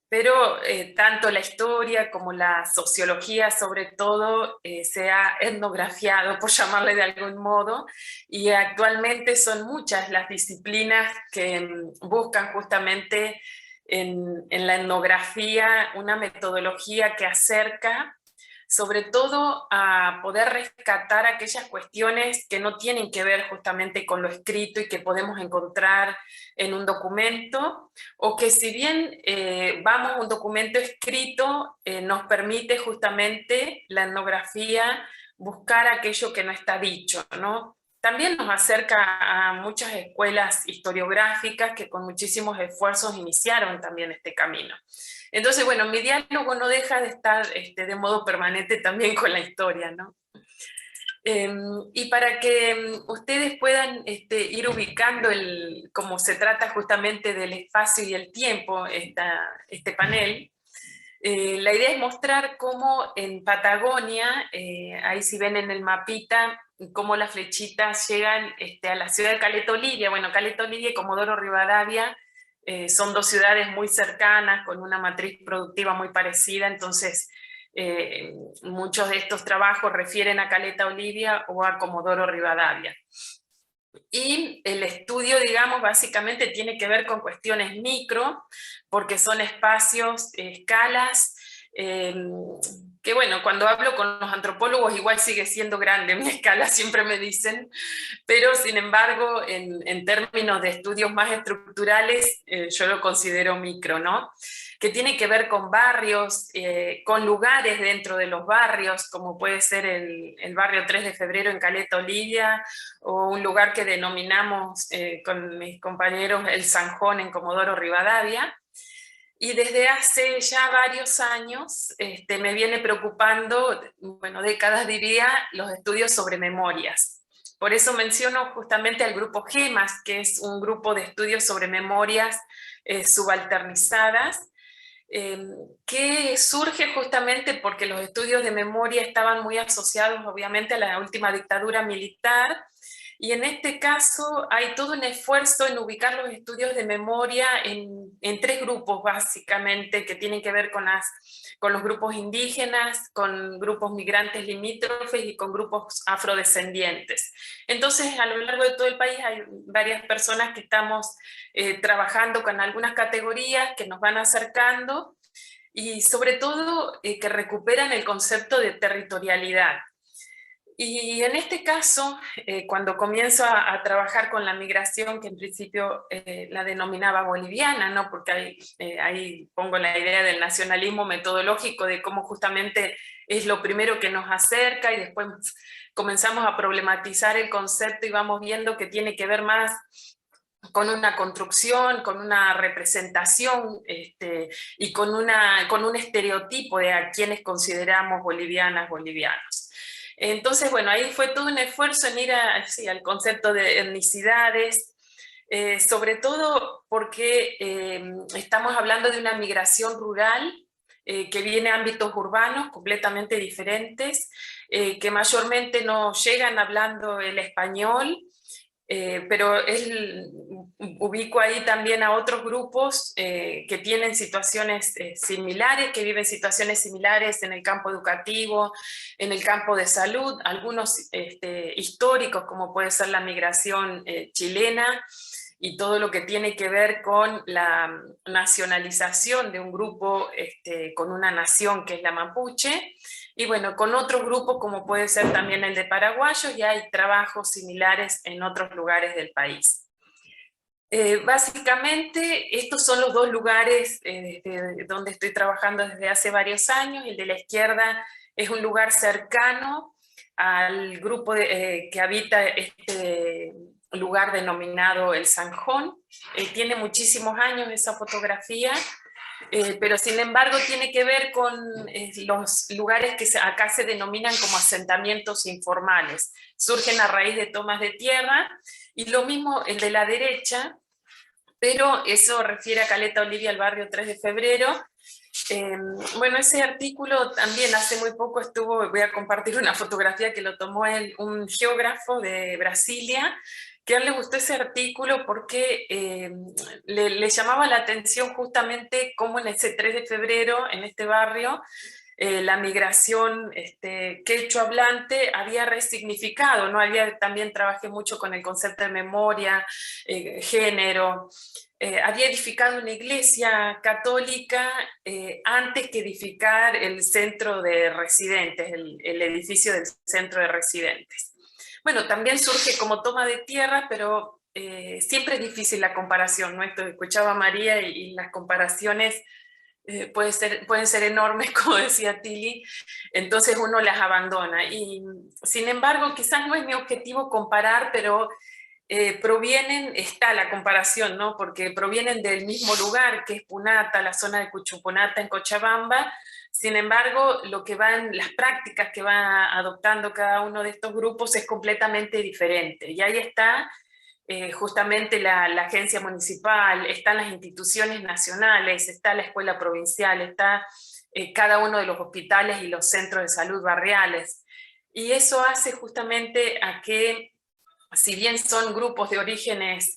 pero tanto la historia como la sociología, sobre todo, se ha etnografiado, por llamarle de algún modo, y actualmente son muchas las disciplinas que buscan justamente en la etnografía una metodología que acerca sobre todo a poder rescatar aquellas cuestiones que no tienen que ver justamente con lo escrito y que podemos encontrar en un documento, o que si bien vamos a un documento escrito, nos permite justamente la etnografía buscar aquello que no está dicho, ¿no? También nos acerca a muchas escuelas historiográficas que con muchísimos esfuerzos iniciaron también este camino. Entonces, bueno, mi diálogo no deja de estar de modo permanente también con la historia, ¿no? Y para que ustedes puedan ir ubicando cómo se trata justamente del espacio y el tiempo, este panel, la idea es mostrar cómo en Patagonia, ahí si ven en el mapita, cómo las flechitas llegan a la ciudad de Caleta Olivia. Bueno, Caleta Olivia y Comodoro Rivadavia son dos ciudades muy cercanas, con una matriz productiva muy parecida, entonces muchos de estos trabajos refieren a Caleta Olivia o a Comodoro Rivadavia. Y el estudio, digamos, básicamente tiene que ver con cuestiones micro, porque son espacios, escalas, que bueno, cuando hablo con los antropólogos igual sigue siendo grande mi escala, siempre me dicen, pero sin embargo, en términos de estudios más estructurales, yo lo considero micro, ¿no? Que tiene que ver con barrios, con lugares dentro de los barrios, como puede ser el barrio 3 de Febrero en Caleta Olivia, o un lugar que denominamos con mis compañeros el Zanjón en Comodoro Rivadavia. Y desde hace ya varios años me viene preocupando, bueno, décadas diría, los estudios sobre memorias. Por eso menciono justamente al grupo GEMAS, que es un grupo de estudios sobre memorias subalternizadas, que surge justamente porque los estudios de memoria estaban muy asociados obviamente a la última dictadura militar, y en este caso hay todo un esfuerzo en ubicar los estudios de memoria en tres grupos básicamente, que tienen que ver con los grupos indígenas, con grupos migrantes limítrofes y con grupos afrodescendientes. Entonces, a lo largo de todo el país hay varias personas que estamos trabajando con algunas categorías que nos van acercando, y sobre todo que recuperan el concepto de territorialidad. Y en este caso, cuando comienzo a trabajar con la migración, que en principio la denominaba boliviana, ¿no? Porque ahí pongo la idea del nacionalismo metodológico, de cómo justamente es lo primero que nos acerca, y después comenzamos a problematizar el concepto y vamos viendo que tiene que ver más con una construcción, con una representación y con un estereotipo de a quienes consideramos bolivianas, bolivianos. Entonces, bueno, ahí fue todo un esfuerzo en ir al concepto de etnicidades, sobre todo porque estamos hablando de una migración rural que viene a ámbitos urbanos completamente diferentes, que mayormente no llegan hablando el español, pero ubico ahí también a otros grupos que tienen situaciones similares, que viven situaciones similares en el campo educativo, en el campo de salud, algunos históricos, como puede ser la migración chilena, y todo lo que tiene que ver con la nacionalización de un grupo con una nación que es la mapuche, y bueno, con otro grupo como puede ser también el de paraguayos, y hay trabajos similares en otros lugares del país. Básicamente, estos son los dos lugares donde estoy trabajando desde hace varios años. El de la izquierda es un lugar cercano al grupo que habita este lugar denominado El Zanjón. Tiene muchísimos años esa fotografía, pero sin embargo tiene que ver con los lugares que acá se denominan como asentamientos informales. Surgen a raíz de tomas de tierra, y lo mismo el de la derecha, pero eso refiere a Caleta Olivia, al barrio 3 de febrero. Bueno, ese artículo también hace muy poco voy a compartir una fotografía que lo tomó un geógrafo de Brasilia, que a él le gustó ese artículo porque le llamaba la atención justamente cómo en ese 3 de febrero, en este barrio, la migración quechua hablante había resignificado, ¿no? También trabajé mucho con el concepto de memoria, género. Había edificado una iglesia católica antes que edificar el centro de residentes, el edificio del centro de residentes. Bueno, también surge como toma de tierra, pero siempre es difícil la comparación, ¿no? Esto escuchaba a María y las comparaciones pueden ser enormes, como decía Tili, entonces uno las abandona. Y sin embargo, quizás no es mi objetivo comparar, pero está la comparación, ¿no? Porque provienen del mismo lugar, que es Punata, la zona de Cuchupunata en Cochabamba. Sin embargo, las prácticas que va adoptando cada uno de estos grupos es completamente diferente. Y ahí está justamente la agencia municipal, están las instituciones nacionales, está la escuela provincial, está cada uno de los hospitales y los centros de salud barriales. Y eso hace justamente a que, si bien son grupos de orígenes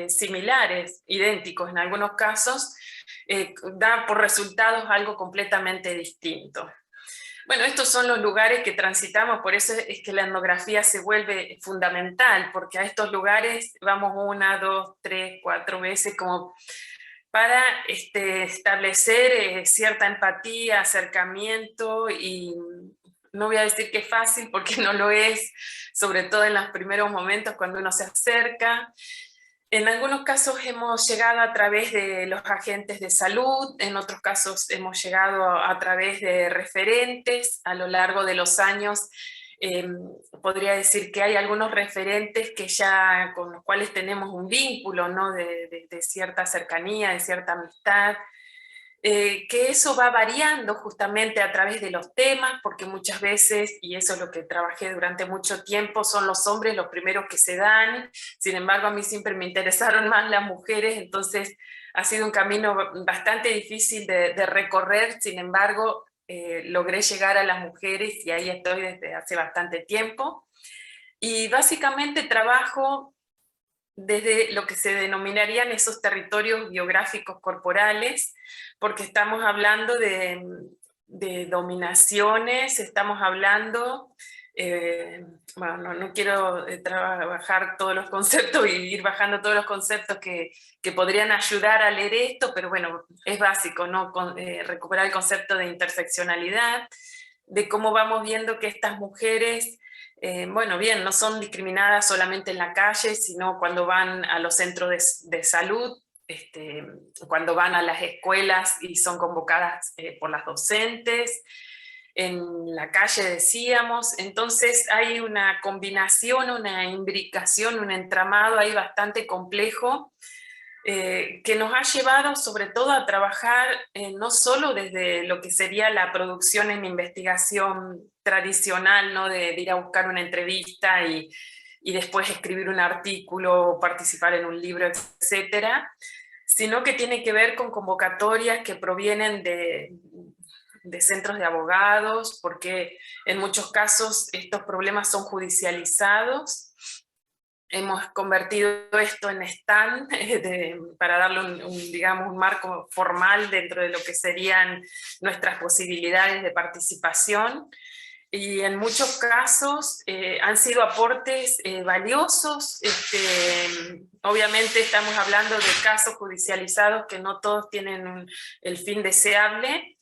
similares, idénticos en algunos casos, da por resultados algo completamente distinto. Bueno, estos son los lugares que transitamos, por eso es que la etnografía se vuelve fundamental, porque a estos lugares vamos 1, 2, 3, 4 veces como para establecer cierta empatía, acercamiento, y no voy a decir que es fácil porque no lo es, sobre todo en los primeros momentos cuando uno se acerca. En algunos casos hemos llegado a través de los agentes de salud, en otros casos hemos llegado a través de referentes. A lo largo de los años podría decir que hay algunos referentes con los cuales tenemos un vínculo, ¿no? de cierta cercanía, de cierta amistad. Que eso va variando justamente a través de los temas, porque muchas veces, y eso es lo que trabajé durante mucho tiempo, son los hombres los primeros que se dan. Sin embargo, a mí siempre me interesaron más las mujeres, entonces ha sido un camino bastante difícil de recorrer. Sin embargo, logré llegar a las mujeres y ahí estoy desde hace bastante tiempo. Y básicamente trabajo desde lo que se denominarían esos territorios biográficos corporales, porque estamos hablando de dominaciones, estamos hablando, bueno, no quiero trabajar todos los conceptos y ir bajando todos los conceptos que podrían ayudar a leer esto, pero bueno, es básico, ¿no? Recuperar el concepto de interseccionalidad, de cómo vamos viendo que estas mujeres, bueno, bien, no son discriminadas solamente en la calle, sino cuando van a los centros de salud, cuando van a las escuelas y son convocadas por las docentes, en la calle decíamos. Entonces hay una combinación, una imbricación, un entramado ahí bastante complejo, que nos ha llevado sobre todo a trabajar no solo desde lo que sería la producción en investigación tradicional, ¿no? de ir a buscar una entrevista y después escribir un artículo, participar en un libro, etcétera, sino que tiene que ver con convocatorias que provienen de centros de abogados, porque en muchos casos estos problemas son judicializados. Hemos convertido esto en stand para darle digamos, un marco formal dentro de lo que serían nuestras posibilidades de participación. Y en muchos casos han sido aportes valiosos. Obviamente estamos hablando de casos judicializados que no todos tienen el fin deseable.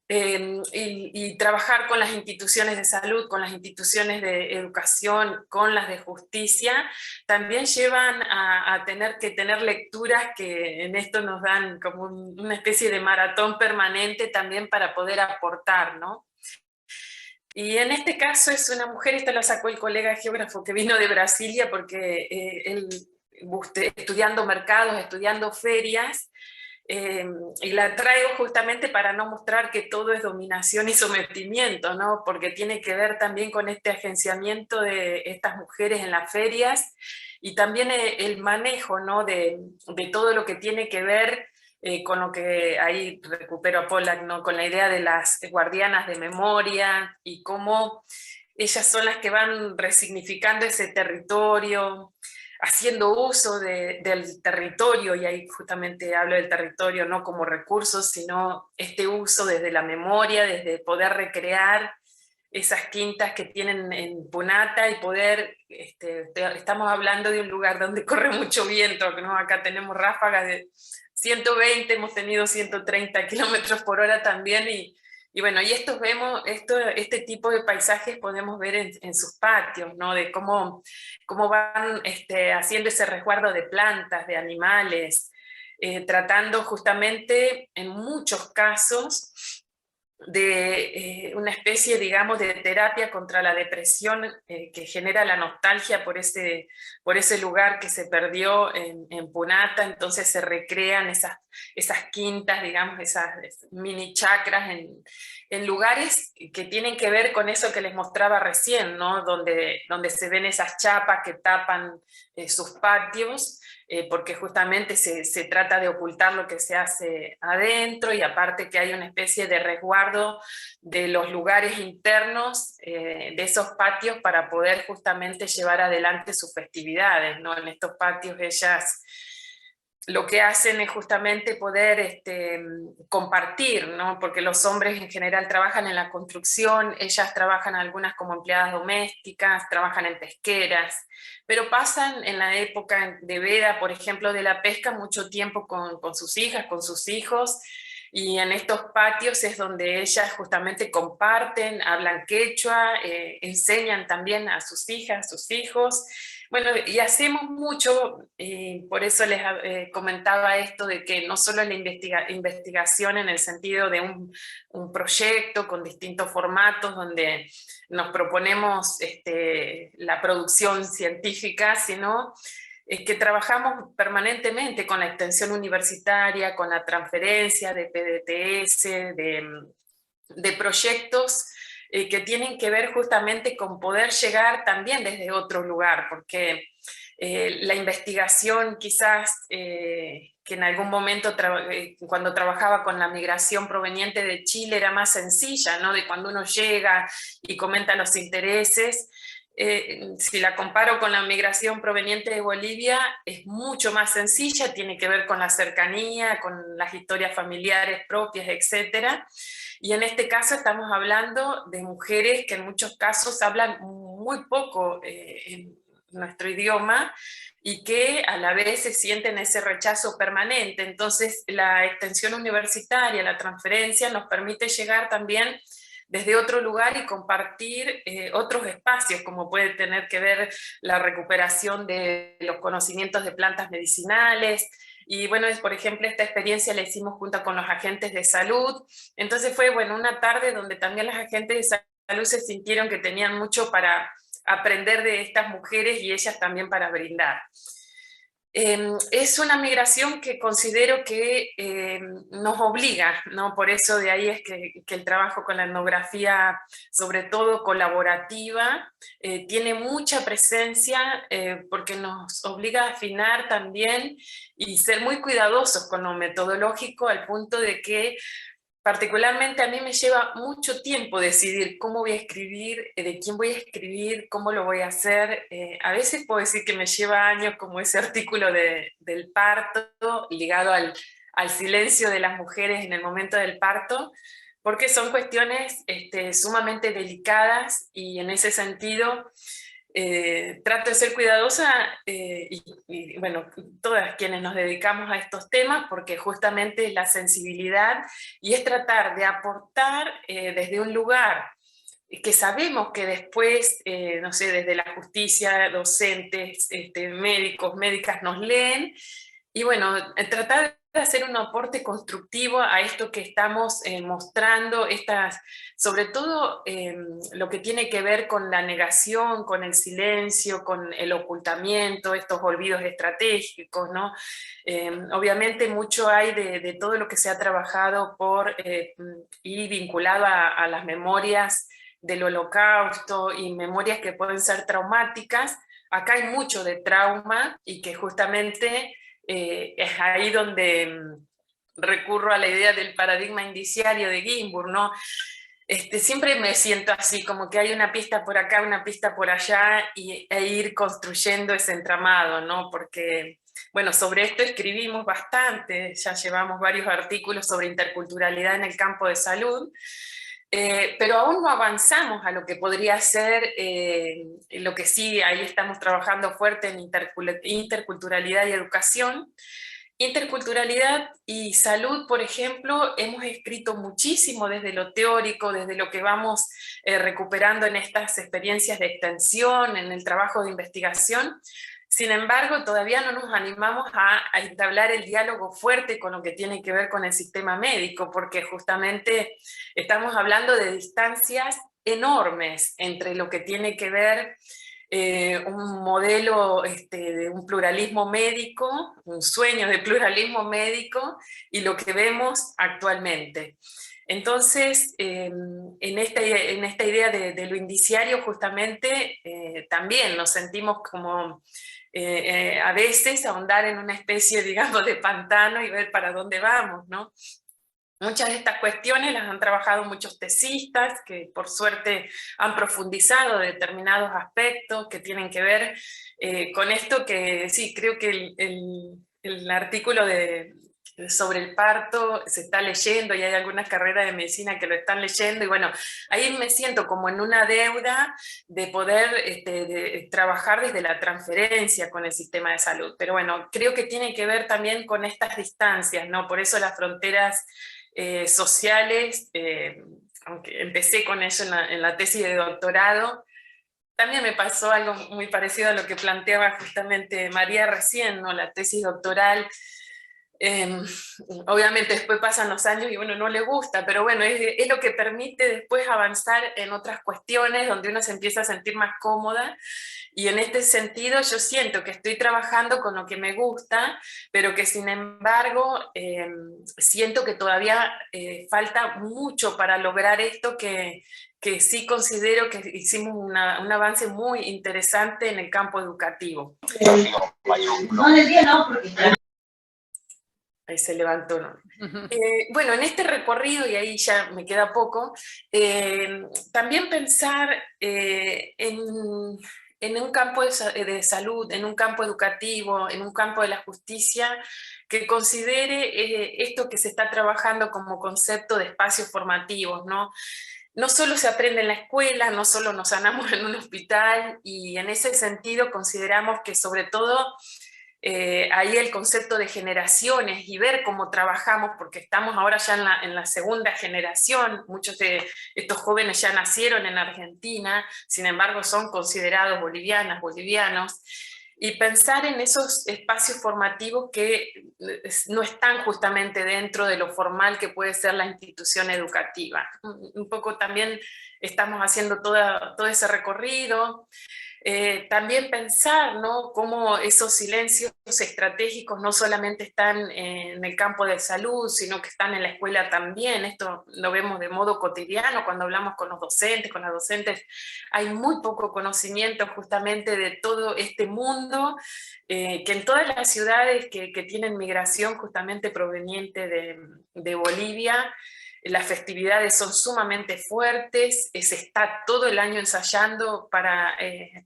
Y trabajar con las instituciones de salud, con las instituciones de educación, con las de justicia, también llevan a tener que tener lecturas que en esto nos dan como una especie de maratón permanente también para poder aportar, ¿no? Y en este caso es una mujer, esta la sacó el colega geógrafo que vino de Brasilia, porque él estudiando mercados, estudiando ferias, y la traigo justamente para no mostrar que todo es dominación y sometimiento, ¿no? Porque tiene que ver también con este agenciamiento de estas mujeres en las ferias y también el manejo, ¿no? de todo lo que tiene que ver con lo que ahí recupero a Pollack, ¿no? Con la idea de las guardianas de memoria y cómo ellas son las que van resignificando ese territorio, haciendo uso del territorio, y ahí justamente hablo del territorio no como recurso, sino este uso desde la memoria, desde poder recrear esas quintas que tienen en Punata y poder, estamos hablando de un lugar donde corre mucho viento, ¿no? Acá tenemos ráfagas de 120, hemos tenido 130 kilómetros por hora también, y bueno, y este tipo de paisajes podemos ver en sus patios, ¿no? De cómo van haciendo ese resguardo de plantas, de animales, tratando justamente en muchos casos de una especie, digamos, de terapia contra la depresión que genera la nostalgia por ese lugar que se perdió en Punata. Entonces se recrean esas quintas, digamos, esas mini chacras en lugares que tienen que ver con eso que les mostraba recién, ¿no? Donde se ven esas chapas que tapan sus patios, porque justamente se trata de ocultar lo que se hace adentro, y aparte que hay una especie de resguardo de los lugares internos de esos patios para poder justamente llevar adelante sus festividades, ¿no? En estos patios ellas lo que hacen es justamente poder compartir, ¿no? Porque los hombres en general trabajan en la construcción, ellas trabajan algunas como empleadas domésticas, trabajan en pesqueras, pero pasan en la época de veda, por ejemplo, de la pesca, mucho tiempo con sus hijas, con sus hijos, y en estos patios es donde ellas justamente comparten, hablan quechua, enseñan también a sus hijas, a sus hijos. Bueno, y hacemos mucho, por eso les comentaba esto de que no solo es la investigación en el sentido de un proyecto con distintos formatos donde nos proponemos la producción científica, sino que trabajamos permanentemente con la extensión universitaria, con la transferencia de PDTS, de proyectos que tienen que ver justamente con poder llegar también desde otro lugar, porque la investigación quizás que en algún momento cuando trabajaba con la migración proveniente de Chile era más sencilla, ¿no? De cuando uno llega y comenta los intereses. si la comparo con la migración proveniente de Bolivia, es mucho más sencilla, tiene que ver con la cercanía, con las historias familiares propias, etc. Y en este caso estamos hablando de mujeres que en muchos casos hablan muy poco en nuestro idioma, y que a la vez se sienten ese rechazo permanente. Entonces la extensión universitaria, la transferencia, nos permite llegar también desde otro lugar y compartir otros espacios, como puede tener que ver la recuperación de los conocimientos de plantas medicinales. Y bueno, por ejemplo, esta experiencia la hicimos junto con los agentes de salud. Entonces fue, bueno, una tarde donde también los agentes de salud se sintieron que tenían mucho para aprender de estas mujeres y ellas también para brindar. Es una migración que considero que nos obliga, ¿no? Por eso de ahí es que el trabajo con la etnografía, sobre todo colaborativa, tiene mucha presencia, porque nos obliga a afinar también y ser muy cuidadosos con lo metodológico, al punto de que particularmente a mí me lleva mucho tiempo decidir cómo voy a escribir, de quién voy a escribir, cómo lo voy a hacer. A veces puedo decir que me lleva años, como ese artículo del parto, ligado al silencio de las mujeres en el momento del parto, porque son cuestiones sumamente delicadas, y en ese sentido trato de ser cuidadosa, y bueno, todas quienes nos dedicamos a estos temas, porque justamente es la sensibilidad y es tratar de aportar desde un lugar que sabemos que después, no sé, desde la justicia, docentes, médicos, médicas nos leen, y bueno, tratar de hacer un aporte constructivo a esto que estamos mostrando, sobre todo lo que tiene que ver con la negación, con el silencio, con el ocultamiento, estos olvidos estratégicos, ¿no? Obviamente mucho hay de todo lo que se ha trabajado y vinculado a las memorias del Holocausto, y memorias que pueden ser traumáticas. Acá hay mucho de trauma, y que justamente es ahí donde recurro a la idea del paradigma indiciario de Ginzburg, ¿no? Siempre me siento así, como que hay una pista por acá, una pista por allá, e ir construyendo ese entramado, ¿no? Porque, bueno, sobre esto escribimos bastante, ya llevamos varios artículos sobre interculturalidad en el campo de salud, pero aún no avanzamos a lo que podría ser, lo que sí, ahí estamos trabajando fuerte en interculturalidad y educación. Interculturalidad y salud, por ejemplo, hemos escrito muchísimo desde lo teórico, desde lo que vamos recuperando en estas experiencias de extensión, en el trabajo de investigación. Sin embargo, todavía no nos animamos a entablar el diálogo fuerte con lo que tiene que ver con el sistema médico, porque justamente estamos hablando de distancias enormes entre lo que tiene que ver un modelo de un pluralismo médico, un sueño de pluralismo médico, y lo que vemos actualmente. Entonces, en esta idea de lo indiciario, justamente, también nos sentimos como a veces ahondar en una especie, digamos, de pantano y ver para dónde vamos, ¿no? Muchas de estas cuestiones las han trabajado muchos tesistas que por suerte han profundizado determinados aspectos que tienen que ver con esto, que sí, creo que el artículo sobre el parto se está leyendo, y hay algunas carreras de medicina que lo están leyendo, y bueno, ahí me siento como en una deuda de poder de trabajar desde la transferencia con el sistema de salud. Pero bueno, creo que tiene que ver también con estas distancias, ¿no? Por eso las fronteras sociales, aunque empecé con eso en la tesis de doctorado, también me pasó algo muy parecido a lo que planteaba justamente María recién, ¿no? La tesis doctoral, obviamente después pasan los años y uno no le gusta, pero bueno, es lo que permite después avanzar en otras cuestiones donde uno se empieza a sentir más cómoda, y en este sentido yo siento que estoy trabajando con lo que me gusta, pero que sin embargo siento que todavía falta mucho para lograr esto que sí considero que hicimos un avance muy interesante en el campo educativo. Ahí se levantó, ¿no? Bueno, en este recorrido, y ahí ya me queda poco, también pensar en un campo de salud, en un campo educativo, en un campo de la justicia, que considere esto que se está trabajando como concepto de espacios formativos, ¿no? No solo se aprende en la escuela, no solo nos sanamos en un hospital, y en ese sentido consideramos que sobre todo ahí el concepto de generaciones y ver cómo trabajamos, porque estamos ahora ya en la segunda generación, muchos de estos jóvenes ya nacieron en Argentina, sin embargo son considerados bolivianas, bolivianos, y pensar en esos espacios formativos que no están justamente dentro de lo formal que puede ser la institución educativa. Un poco también estamos haciendo todo ese recorrido. También pensar, ¿no?, cómo esos silencios estratégicos no solamente están en el campo de salud, sino que están en la escuela también. Esto lo vemos de modo cotidiano cuando hablamos con los docentes, con las docentes. Hay muy poco conocimiento justamente de todo este mundo, que en todas las ciudades que tienen migración justamente proveniente de Bolivia, las festividades son sumamente fuertes, se está todo el año ensayando para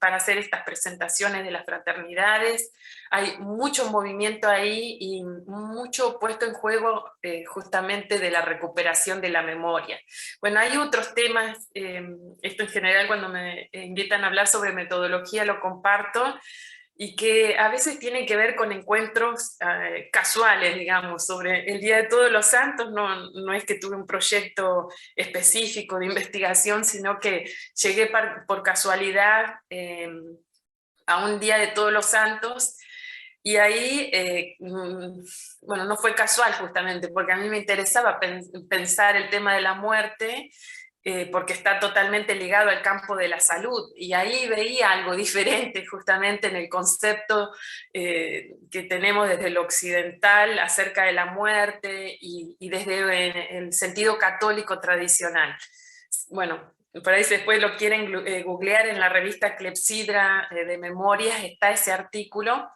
hacer estas presentaciones de las fraternidades. Hay mucho movimiento ahí y mucho puesto en juego justamente de la recuperación de la memoria. Bueno, hay otros temas, esto en general cuando me invitan a hablar sobre metodología lo comparto, y que a veces tienen que ver con encuentros casuales, digamos, sobre el Día de Todos los Santos. No es que tuve un proyecto específico de investigación, sino que llegué por casualidad a un Día de Todos los Santos, y ahí, bueno, no fue casual justamente, porque a mí me interesaba pensar el tema de la muerte, porque está totalmente ligado al campo de la salud, y ahí veía algo diferente justamente en el concepto que tenemos desde lo occidental acerca de la muerte y desde el sentido católico tradicional. Bueno, por ahí si después lo quieren googlear, en la revista Clepsidra de Memorias está ese artículo.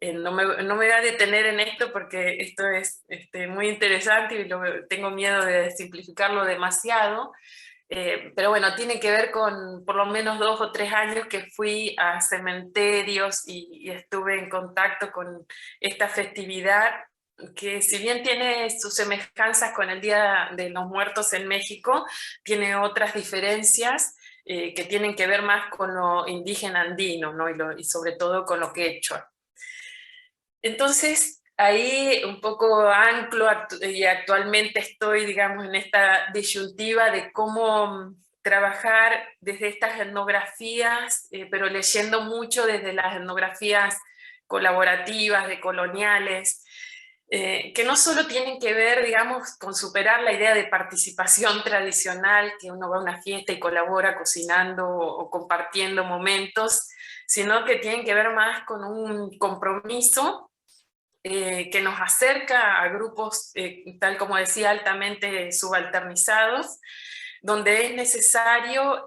No me voy a detener en esto porque esto es muy interesante y tengo miedo de simplificarlo demasiado. Pero bueno, tiene que ver con por lo menos 2 o 3 años que fui a cementerios y estuve en contacto con esta festividad, que si bien tiene sus semejanzas con el Día de los Muertos en México, tiene otras diferencias que tienen que ver más con lo indígena andino, ¿no? y sobre todo con lo quechua. Entonces, ahí un poco anclo y actualmente estoy, digamos, en esta disyuntiva de cómo trabajar desde estas etnografías, pero leyendo mucho desde las etnografías colaborativas, decoloniales, que no solo tienen que ver, digamos, con superar la idea de participación tradicional, que uno va a una fiesta y colabora cocinando o compartiendo momentos, sino que tienen que ver más con un compromiso que nos acerca a grupos, tal como decía, altamente subalternizados, donde es necesario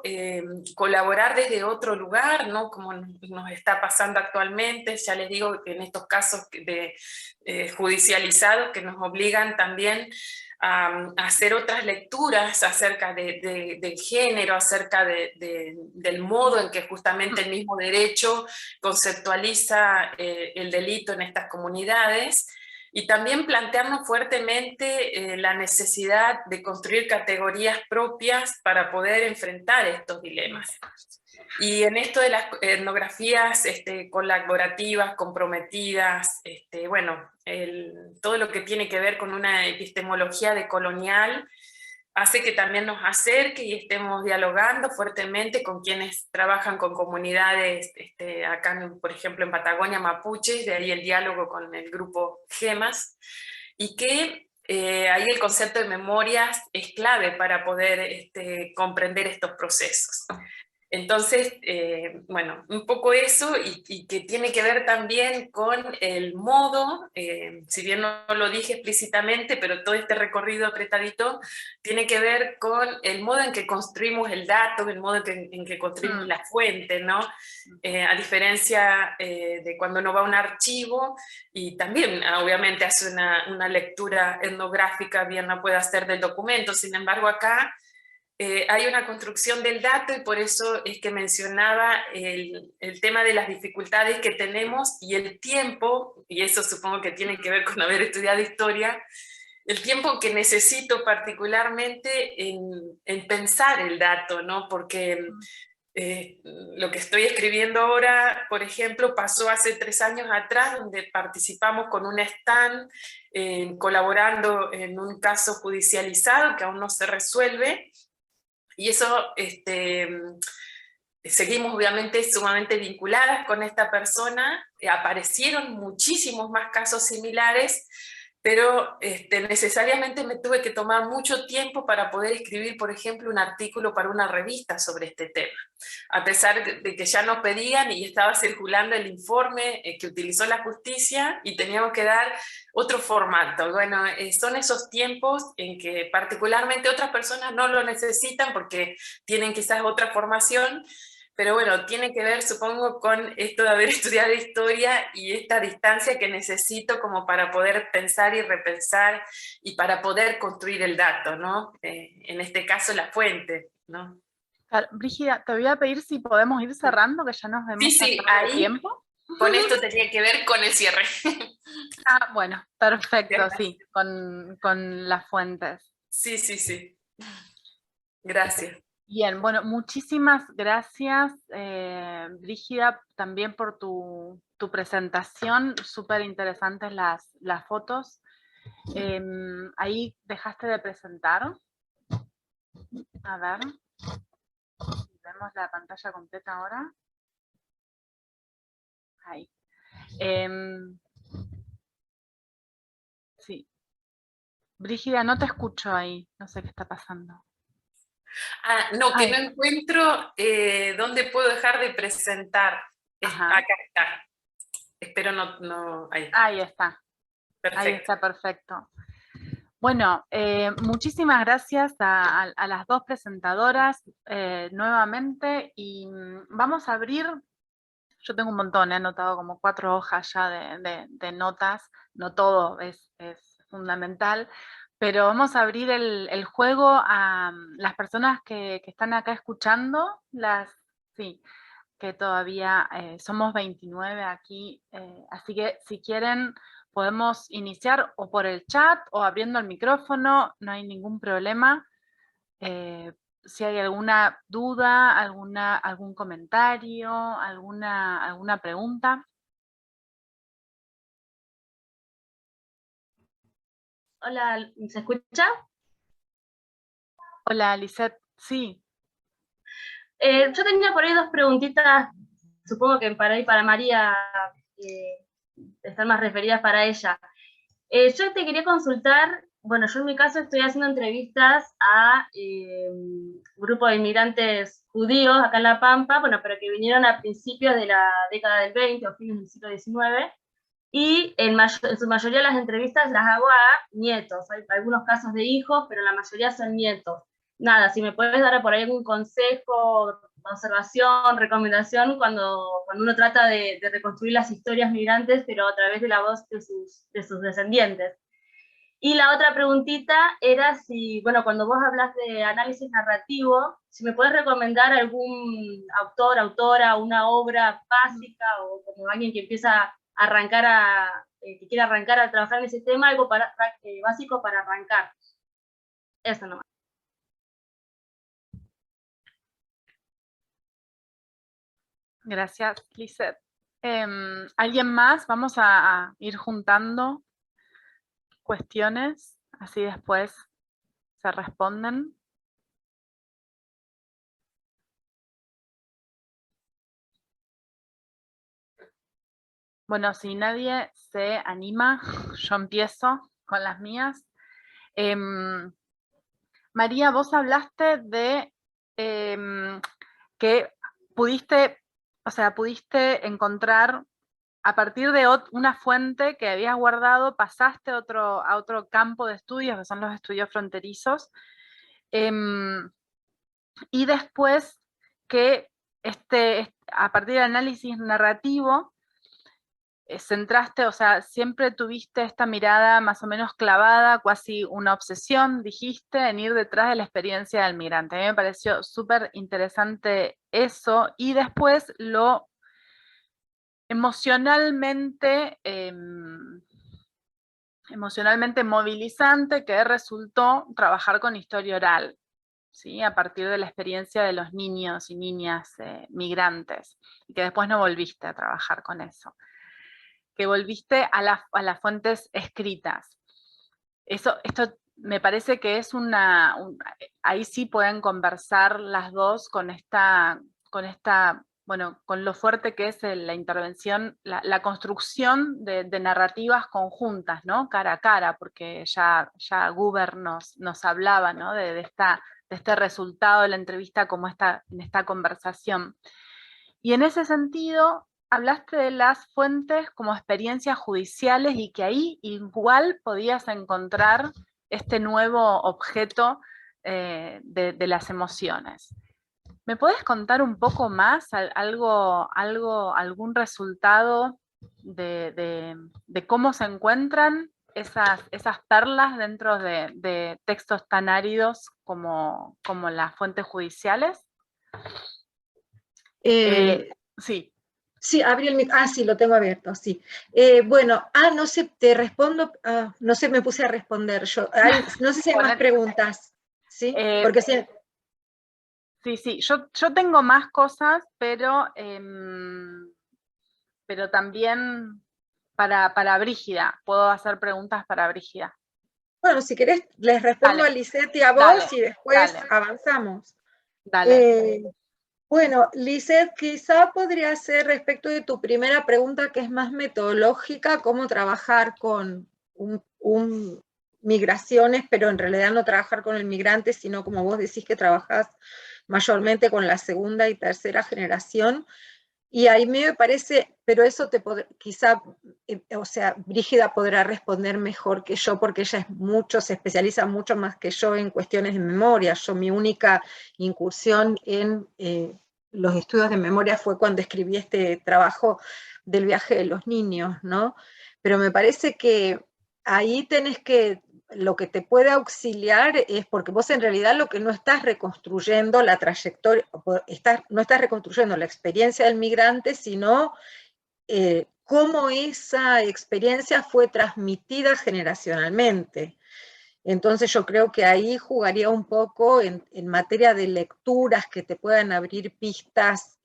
colaborar desde otro lugar, ¿no?, como nos está pasando actualmente. Ya les digo que en estos casos judicializados que nos obligan también a hacer otras lecturas acerca del género, acerca del modo en que justamente el mismo derecho conceptualiza el delito en estas comunidades, y también plantearnos fuertemente la necesidad de construir categorías propias para poder enfrentar estos dilemas. Y en esto de las etnografías colaborativas, comprometidas, bueno, todo lo que tiene que ver con una epistemología decolonial hace que también nos acerque y estemos dialogando fuertemente con quienes trabajan con comunidades, acá, por ejemplo, en Patagonia, mapuches, de ahí el diálogo con el grupo GEMAS, y que ahí el concepto de memorias es clave para poder comprender estos procesos. Entonces, bueno, un poco eso, y que tiene que ver también con el modo, si bien no lo dije explícitamente, pero todo este recorrido apretadito tiene que ver con el modo en que construimos el dato, el modo en que construimos la fuente, ¿no? A diferencia de cuando uno va a un archivo, y también obviamente hace una lectura etnográfica, bien no puede hacer del documento, sin embargo acá hay una construcción del dato, y por eso es que mencionaba el tema de las dificultades que tenemos y el tiempo, y eso supongo que tiene que ver con haber estudiado historia, el tiempo que necesito particularmente en pensar el dato, ¿no? Porque lo que estoy escribiendo ahora, por ejemplo, pasó hace 3 años atrás, donde participamos con un stand, colaborando en un caso judicializado que aún no se resuelve, y eso, seguimos obviamente sumamente vinculadas con esta persona, aparecieron muchísimos más casos similares, pero necesariamente me tuve que tomar mucho tiempo para poder escribir, por ejemplo, un artículo para una revista sobre este tema, a pesar de que ya nos pedían y estaba circulando el informe que utilizó la justicia y teníamos que dar otro formato. Bueno, son esos tiempos en que particularmente otras personas no lo necesitan porque tienen quizás otra formación, pero bueno, tiene que ver, supongo, con esto de haber estudiado historia y esta distancia que necesito como para poder pensar y repensar y para poder construir el dato, ¿no? En este caso, la fuente, ¿no? Claro, Brígida, te voy a pedir si podemos ir cerrando, que ya nos vemos Sí, pasado el ahí tiempo. con esto tenía que ver con el cierre. Ah, bueno, perfecto, sí, con las fuentes. Sí. Gracias. Bien, bueno, muchísimas gracias, Brígida, también por tu presentación, súper interesantes las fotos. Ahí dejaste de presentar. A ver, vemos la pantalla completa ahora. Ahí. Sí. Brígida, no te escucho ahí, no sé qué está pasando. No, que no encuentro dónde puedo dejar de presentar. Acá está. Espero no... Ahí está. Perfecto. Ahí está, perfecto. Bueno, muchísimas gracias a las dos presentadoras nuevamente, y vamos a abrir, yo tengo un montón, he anotado como 4 hojas ya de notas, no todo es fundamental, pero vamos a abrir el juego a las personas que están acá escuchando, sí, que todavía somos 29 aquí, así que si quieren podemos iniciar o por el chat o abriendo el micrófono, no hay ningún problema. Si hay alguna duda, algún comentario, alguna pregunta. Hola, ¿se escucha? Hola, Lisette, sí. Yo tenía por ahí 2 preguntitas, supongo que para María están más referidas para ella. Yo te quería consultar, bueno, yo en mi caso estoy haciendo entrevistas a grupo de inmigrantes judíos acá en La Pampa, bueno, pero que vinieron a principios de la década del 20 o fines del siglo XIX, y en su mayoría las entrevistas las hago a nietos. Hay algunos casos de hijos, pero la mayoría son nietos. Nada, si me puedes dar por ahí algún consejo, observación, recomendación, cuando uno trata de reconstruir las historias migrantes, pero a través de la voz de sus descendientes. Y la otra preguntita era si, bueno, cuando vos hablas de análisis narrativo, si me puedes recomendar algún autor, autora, una obra básica, o como alguien que empieza a arrancar que quiera arrancar a trabajar en ese tema, algo básico para arrancar. Eso nomás. Gracias, Lisette. ¿Alguien más? Vamos a ir juntando cuestiones, así después se responden. Bueno, si nadie se anima, yo empiezo con las mías. María, vos hablaste de que pudiste encontrar, a partir de una fuente que habías guardado, pasaste a otro campo de estudios, que son los estudios fronterizos, y después que a partir del análisis narrativo, centraste, o sea, siempre tuviste esta mirada más o menos clavada, casi una obsesión, dijiste, en ir detrás de la experiencia del migrante. A mí me pareció súper interesante eso, y después lo emocionalmente movilizante que resultó trabajar con historia oral, ¿sí? A partir de la experiencia de los niños y niñas migrantes, y que después no volviste a trabajar con eso, que volviste a las fuentes escritas. Esto me parece que es ahí sí pueden conversar las dos con con lo fuerte que es la intervención, la construcción de narrativas conjuntas, ¿no? Cara a cara, porque ya Guber nos hablaba, ¿no? de este resultado de la entrevista como en esta conversación. Y en ese sentido, hablaste de las fuentes como experiencias judiciales, y que ahí igual podías encontrar este nuevo objeto de las emociones. ¿Me podés contar un poco más algún resultado de cómo se encuentran esas perlas dentro de textos tan áridos como las fuentes judiciales? Sí. Sí, abrí el micrófono. Sí, lo tengo abierto, sí. Bueno, no sé, te respondo, no sé, me puse a responder yo. No sé si hay más preguntas, ¿sí? Porque si... Sí, yo tengo más cosas, pero también para Brígida, puedo hacer preguntas para Brígida. Bueno, si querés, les respondo a Lisette y a vos, y después avanzamos. Dale. Bueno, Lisette, quizá podría ser respecto de tu primera pregunta, que es más metodológica, cómo trabajar con migraciones, pero en realidad no trabajar con el migrante, sino como vos decís que trabajás mayormente con la segunda y tercera generación. Y ahí me parece, pero eso quizá, o sea, Brígida podrá responder mejor que yo, porque ella se especializa mucho más que yo en cuestiones de memoria. Mi única incursión en los estudios de memoria fue cuando escribí este trabajo del viaje de los niños, ¿no? Pero me parece que ahí lo que te puede auxiliar es, porque vos en realidad lo que no estás reconstruyendo la trayectoria, no estás reconstruyendo la experiencia del migrante, sino cómo esa experiencia fue transmitida generacionalmente. Entonces yo creo que ahí jugaría un poco en materia de lecturas que te puedan abrir pistas,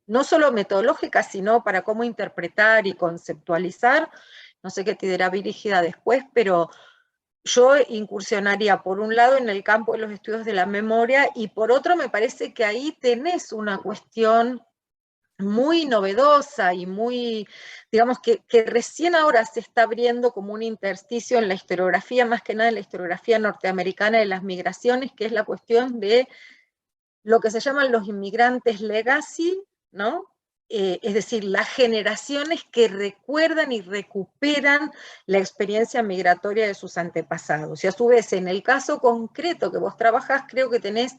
no solo metodológicas, sino para cómo interpretar y conceptualizar. No sé qué te dirá Brígida después, pero yo incursionaría por un lado en el campo de los estudios de la memoria, y por otro me parece que ahí tenés una cuestión muy novedosa y muy, digamos, que recién ahora se está abriendo como un intersticio en la historiografía, más que nada en la historiografía norteamericana de las migraciones, que es la cuestión de lo que se llaman los inmigrantes legacy, ¿no? Es decir, las generaciones que recuerdan y recuperan la experiencia migratoria de sus antepasados. Y a su vez, en el caso concreto que vos trabajás, creo que tenés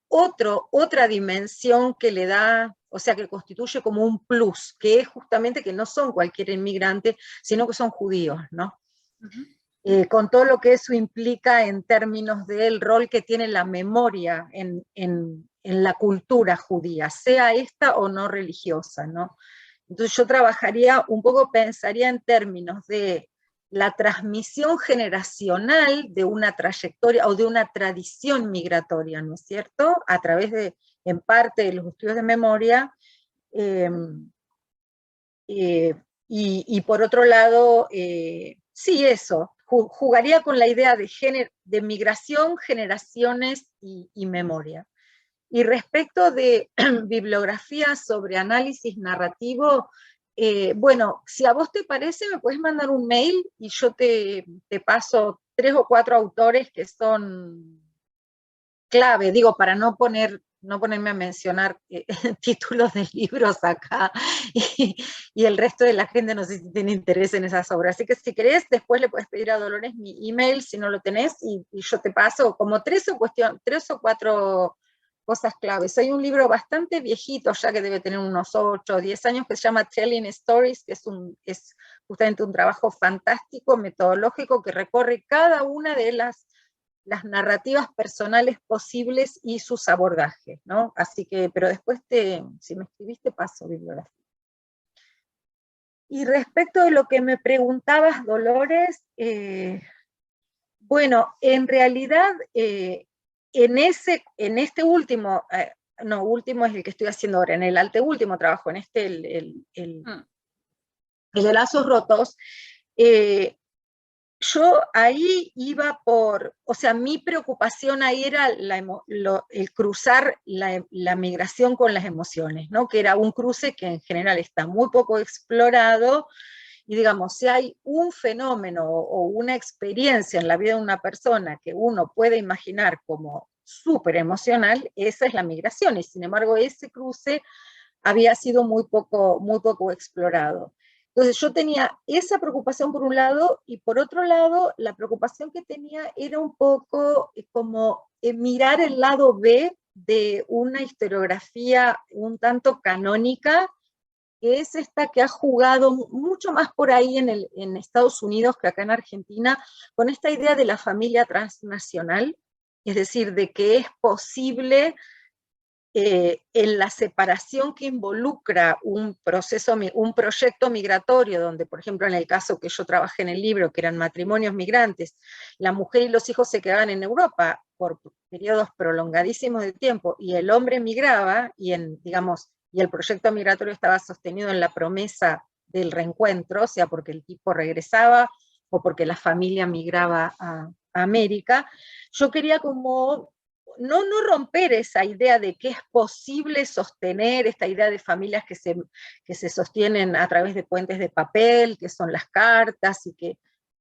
otra dimensión que le da, o sea, que constituye como un plus, que es justamente que no son cualquier inmigrante, sino que son judíos, ¿no? Con todo lo que eso implica en términos del rol que tiene la memoria en la cultura judía, sea esta o no religiosa, ¿no? Entonces yo pensaría en términos de la transmisión generacional de una trayectoria o de una tradición migratoria, ¿no es cierto? A través en parte, de los estudios de memoria, y por otro lado, sí, eso, jugaría con la idea de migración, generaciones y memoria. Y respecto de bibliografía sobre análisis narrativo, bueno, si a vos te parece, me puedes mandar un mail y yo te paso 3 o 4 autores que son clave, digo, para no poner no ponerme a mencionar títulos de libros acá, y el resto de la gente no sé si tiene interés en esas obras. Así que si querés, después le puedes pedir a Dolores mi email, si no lo tenés, y yo te paso como 3 o 4 cosas claves. Hay un libro bastante viejito, ya que debe tener unos 8 o 10 años, que se llama Telling Stories, que es justamente un trabajo fantástico, metodológico, que recorre cada una de las narrativas personales posibles y sus abordajes, ¿no? Así que, pero después si me escribiste, paso bibliografía. Y respecto de lo que me preguntabas, Dolores, bueno, en realidad, en este último, no, último es el que estoy haciendo ahora, en el anteúltimo trabajo, en este, el de lazos rotos, yo ahí iba o sea, mi preocupación ahí era el cruzar la migración con las emociones, ¿no? Que era un cruce que en general está muy poco explorado, y digamos, si hay un fenómeno o una experiencia en la vida de una persona que uno puede imaginar como súper emocional, esa es la migración, y sin embargo ese cruce había sido muy poco explorado. Entonces yo tenía esa preocupación por un lado, y por otro lado, la preocupación que tenía era un poco como mirar el lado B de una historiografía un tanto canónica, que es esta que ha jugado mucho más por ahí en Estados Unidos que acá en Argentina, con esta idea de la familia transnacional, es decir, de que es posible en la separación que involucra un proyecto migratorio, donde, por ejemplo, en el caso que yo trabajé en el libro, que eran matrimonios migrantes, la mujer y los hijos se quedaban en Europa por periodos prolongadísimos de tiempo, y el hombre migraba, y el proyecto migratorio estaba sostenido en la promesa del reencuentro, o sea, porque el tipo regresaba, o porque la familia migraba a América. Yo quería como no romper esa idea de que es posible sostener esta idea de familias que se sostienen a través de puentes de papel, que son las cartas, y que,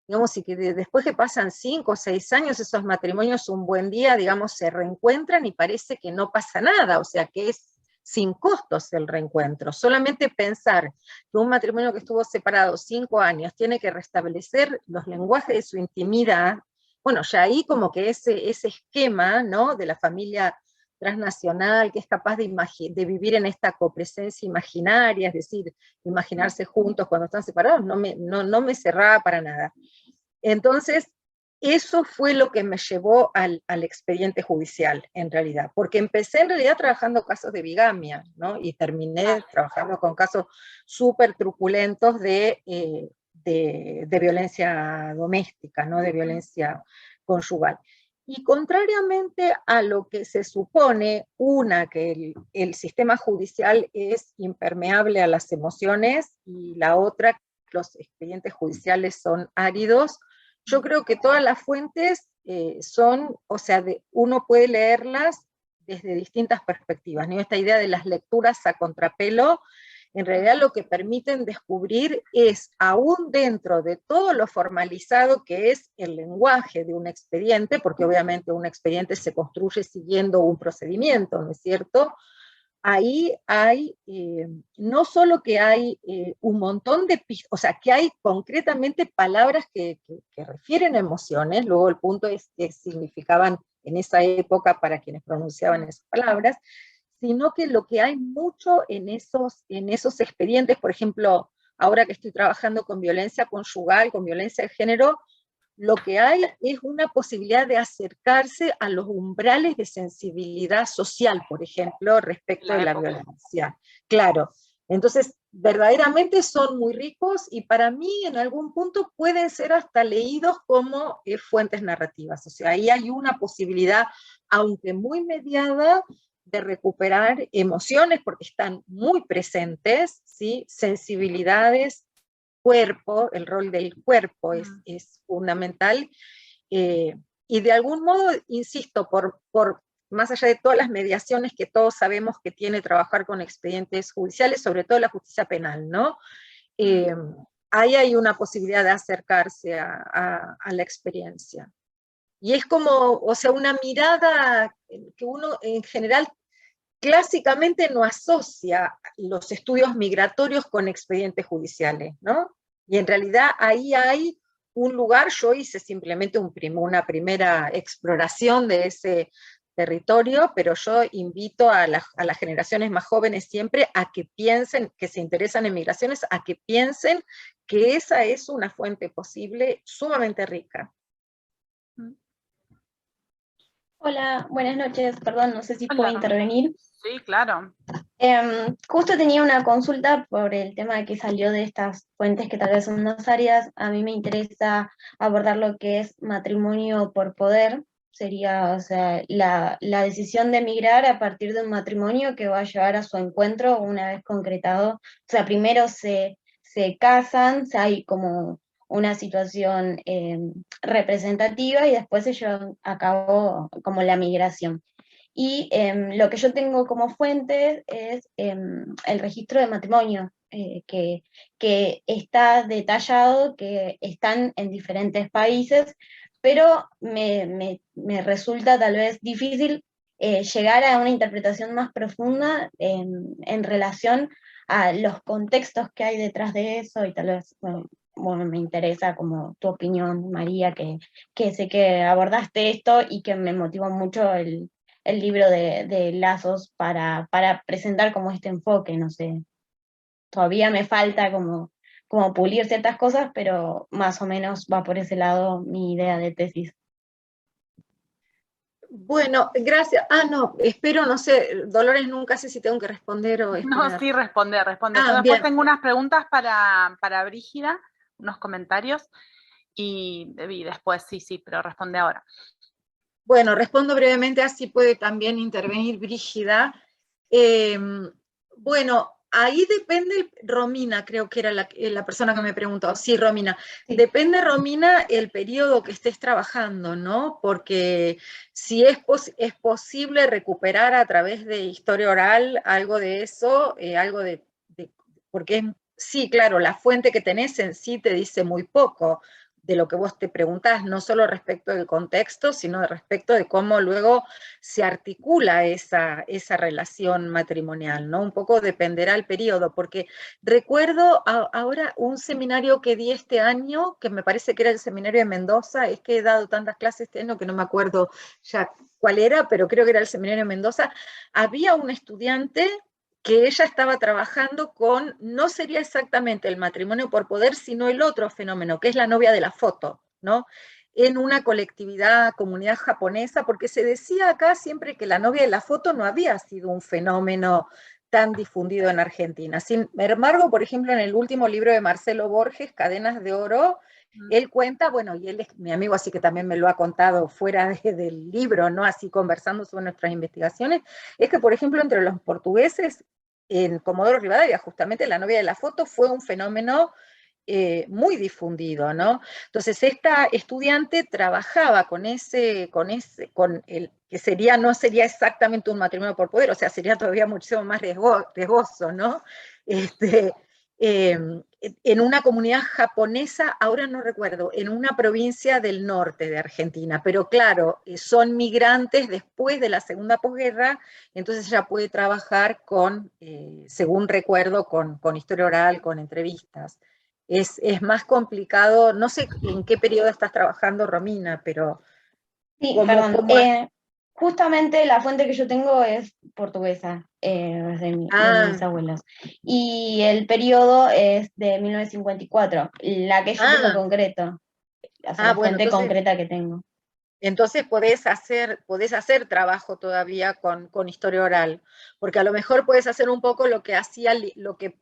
digamos, después que pasan 5 o 6 años, esos matrimonios un buen día, digamos, se reencuentran y parece que no pasa nada, o sea, que es sin costos el reencuentro. Solamente pensar que un matrimonio que estuvo separado 5 años tiene que restablecer los lenguajes de su intimidad, bueno, ya ahí como que ese esquema, ¿no?, de la familia transnacional, que es capaz de vivir en esta copresencia imaginaria, es decir, imaginarse juntos cuando están separados, no me cerraba para nada. Entonces, eso fue lo que me llevó al expediente judicial, en realidad, porque empecé en realidad trabajando casos de bigamia, ¿no? Y terminé trabajando con casos súper truculentos de violencia doméstica, ¿no? De violencia conyugal. Y contrariamente a lo que se supone, que el sistema judicial es impermeable a las emociones, y la otra, los expedientes judiciales son áridos, yo creo que todas las fuentes son, o sea, uno puede leerlas desde distintas perspectivas, ¿no? Esta idea de las lecturas a contrapelo, en realidad lo que permiten descubrir es, aún dentro de todo lo formalizado que es el lenguaje de un expediente, porque obviamente un expediente se construye siguiendo un procedimiento, ¿no es cierto? Ahí hay, no solo que hay un montón de pistas, o sea, que hay concretamente palabras que refieren a emociones, luego el punto es que significaban en esa época para quienes pronunciaban esas palabras, sino que lo que hay mucho en esos expedientes, por ejemplo, ahora que estoy trabajando con violencia conyugal, con violencia de género, lo que hay es una posibilidad de acercarse a los umbrales de sensibilidad social, por ejemplo, respecto de la violencia. Claro, entonces verdaderamente son muy ricos, y para mí en algún punto pueden ser hasta leídos como fuentes narrativas. O sea, ahí hay una posibilidad, aunque muy mediada, de recuperar emociones, porque están muy presentes, ¿sí? Sensibilidades, cuerpo, el rol del cuerpo es fundamental, y de algún modo, insisto, por más allá de todas las mediaciones que todos sabemos que tiene trabajar con expedientes judiciales, sobre todo la justicia penal, ¿no? Ahí hay una posibilidad de acercarse a la experiencia. Y es como, o sea, una mirada que uno en general clásicamente no asocia los estudios migratorios con expedientes judiciales, ¿no? Y en realidad ahí hay un lugar, yo hice simplemente una primera exploración de ese territorio, pero yo invito a las generaciones más jóvenes siempre a que piensen, que se interesan en migraciones, a que piensen que esa es una fuente posible sumamente rica. Hola, buenas noches. Perdón, no sé si puedo Hola. intervenir. Sí, claro. Justo tenía una consulta por el tema que salió de estas fuentes que tal vez son más áreas. A mí me interesa abordar lo que es matrimonio por poder. Sería, o sea, la decisión de emigrar a partir de un matrimonio que va a llevar a su encuentro una vez concretado. O sea, primero se casan, hay como una situación representativa y después se lleva a cabo como la migración. Y lo que yo tengo como fuente es el registro de matrimonio, que está detallado, que están en diferentes países, pero me resulta tal vez difícil llegar a una interpretación más profunda en relación a los contextos que hay detrás de eso, y tal vez, bueno, me interesa como tu opinión, María, que sé que abordaste esto y que me motivó mucho el libro de Lazos para presentar como este enfoque, no sé. Todavía me falta como pulir ciertas cosas, pero más o menos va por ese lado mi idea de tesis. Bueno, gracias. No, espero, no sé, Dolores, nunca sé si tengo que responder o esperar. No, sí, responde. Yo después bien. tengo unas preguntas para Brígida, unos comentarios, y después sí, pero responde ahora. Bueno, respondo brevemente, así puede también intervenir Brígida. Bueno, ahí depende, Romina, creo que era la persona que me preguntó. Sí, Romina. Sí. Depende, Romina, el periodo que estés trabajando, ¿no? Porque si es posible recuperar a través de historia oral algo de eso, porque sí, claro, la fuente que tenés en sí te dice muy poco de lo que vos te preguntás, no solo respecto del contexto, sino respecto de cómo luego se articula esa relación matrimonial, ¿no? Un poco dependerá el periodo, porque recuerdo ahora un seminario que di este año, que me parece que era el seminario de Mendoza, es que he dado tantas clases este año que no me acuerdo ya cuál era, pero creo que era el seminario de Mendoza. Había un estudiante que ella estaba trabajando con, no sería exactamente el matrimonio por poder, sino el otro fenómeno, que es la novia de la foto, ¿no? En una colectividad, comunidad japonesa, porque se decía acá siempre que la novia de la foto no había sido un fenómeno tan difundido en Argentina. Sin embargo, por ejemplo, en el último libro de Marcelo Borges, Cadenas de Oro, él cuenta, bueno, y él es mi amigo, así que también me lo ha contado fuera del libro, ¿no? Así conversando sobre nuestras investigaciones, es que, por ejemplo, entre los portugueses, en Comodoro Rivadavia, justamente la novia de la foto fue un fenómeno muy difundido, ¿no? Entonces esta estudiante trabajaba con el que no sería exactamente un matrimonio por poder, o sea, sería todavía muchísimo más riesgoso, ¿no? En una comunidad japonesa, ahora no recuerdo, en una provincia del norte de Argentina, pero claro, son migrantes después de la segunda posguerra, entonces ella puede trabajar con, según recuerdo, con historia oral, con entrevistas. Es más complicado, no sé en qué periodo estás trabajando, Romina, pero... Sí, perdón. Justamente la fuente que yo tengo es portuguesa, de mis abuelos. Y el periodo es de 1954, la que yo tengo concreto, o sea, la fuente concreta que tengo. Entonces podés hacer trabajo todavía con historia oral, porque a lo mejor podés hacer un poco lo que hacía, lo que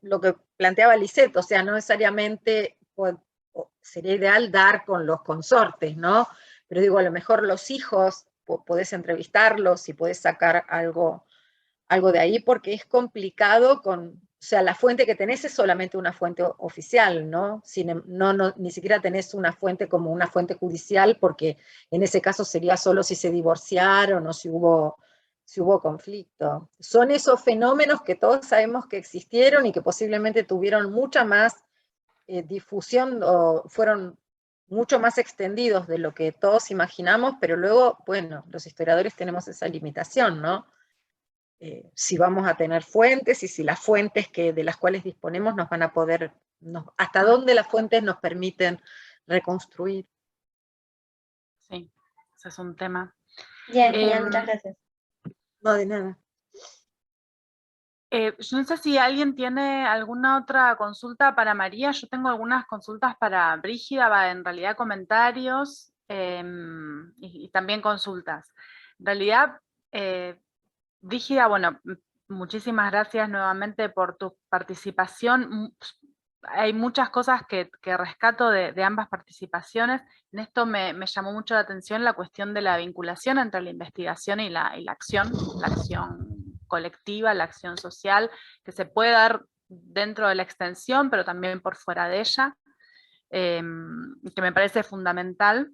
planteaba Lisette, o sea, no necesariamente sería ideal dar con los consortes, ¿no? Pero digo, a lo mejor los hijos podés entrevistarlos y podés sacar algo de ahí, porque es complicado o sea, la fuente que tenés es solamente una fuente oficial, ¿no? Ni siquiera tenés una fuente como una fuente judicial, porque en ese caso sería solo si se divorciaron o si hubo conflicto. Son esos fenómenos que todos sabemos que existieron y que posiblemente tuvieron mucha más difusión o fueron mucho más extendidos de lo que todos imaginamos, pero luego, bueno, los historiadores tenemos esa limitación, ¿no? si vamos a tener fuentes y si las fuentes de las cuales disponemos nos van a poder, hasta dónde las fuentes nos permiten reconstruir. Sí, ese es un tema. Bien, genial, muchas gracias. No, de nada. Yo no sé si alguien tiene alguna otra consulta para María. Yo tengo algunas consultas para Brígida, en realidad comentarios y también consultas. En realidad, Brígida, bueno, muchísimas gracias nuevamente por tu participación. Hay muchas cosas que rescato de ambas participaciones. En esto me llamó mucho la atención la cuestión de la vinculación entre la investigación y la acción colectiva, la acción social, que se puede dar dentro de la extensión, pero también por fuera de ella, que me parece fundamental.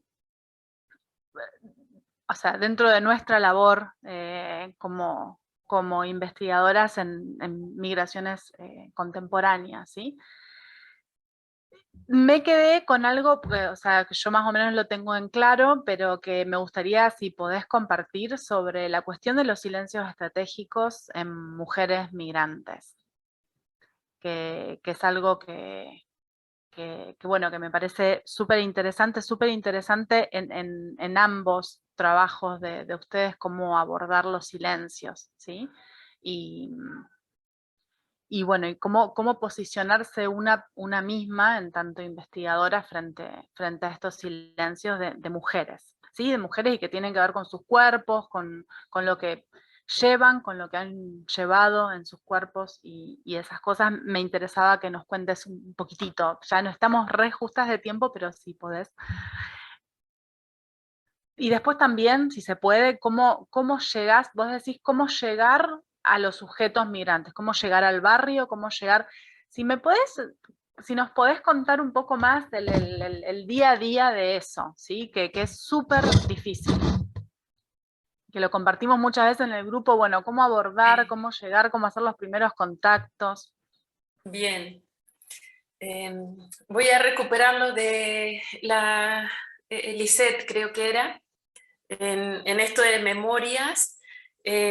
O sea, dentro de nuestra labor como investigadoras en migraciones contemporáneas, ¿sí? Me quedé con algo, o sea, que yo más o menos lo tengo en claro, pero que me gustaría si podés compartir sobre la cuestión de los silencios estratégicos en mujeres migrantes, que es algo que bueno, que me parece súper interesante en ambos trabajos de ustedes, cómo abordar los silencios, ¿sí? Y bueno, y cómo posicionarse una misma, en tanto investigadora, frente a estos silencios de mujeres, ¿sí? De mujeres y que tienen que ver con sus cuerpos, con lo que llevan, con lo que han llevado en sus cuerpos y esas cosas. Me interesaba que nos cuentes un poquitito. Ya no estamos re justas de tiempo, pero si podés. Y después también, si se puede, cómo llegás, vos decís, cómo llegar a los sujetos migrantes, cómo llegar al barrio, cómo llegar, si nos podés contar un poco más del el día a día de eso, ¿sí? Que es súper difícil, que lo compartimos muchas veces en el grupo, bueno, cómo abordar, cómo llegar, cómo hacer los primeros contactos. Bien. Voy a recuperarlo de la Lisette, creo que era, en esto de memorias.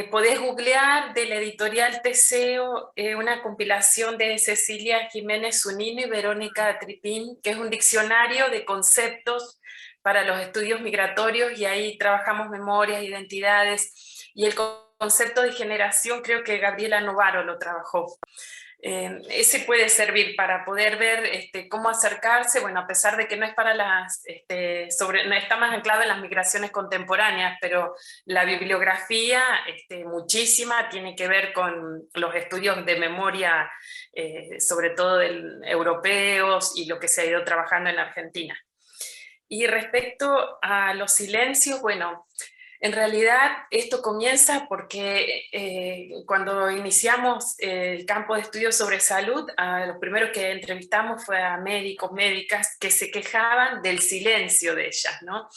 Podés googlear de la editorial Teseo una compilación de Cecilia Jiménez Zunino y Verónica Tripín, que es un diccionario de conceptos para los estudios migratorios, y ahí trabajamos memorias, identidades, y el concepto de generación creo que Gabriela Novaro lo trabajó. Ese puede servir para poder ver cómo acercarse, bueno, a pesar de que no es para no está más anclado en las migraciones contemporáneas, pero la bibliografía, muchísima, tiene que ver con los estudios de memoria, sobre todo europeos, y lo que se ha ido trabajando en la Argentina. Y respecto a los silencios, bueno, en realidad esto comienza porque cuando iniciamos el campo de estudios sobre salud, a los primeros que entrevistamos fue a médicos, médicas que se quejaban del silencio de ellas, ¿no?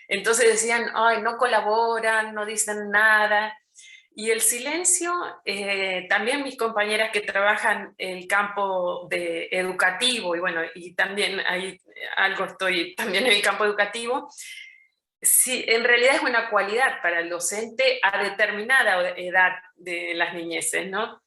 Entonces decían, ay, no colaboran, no dicen nada. Y el silencio, también mis compañeras que trabajan el campo educativo, y bueno, y también ahí algo estoy también en el campo educativo, sí, en realidad es una cualidad para el docente a determinada edad de las niñeces, ¿no?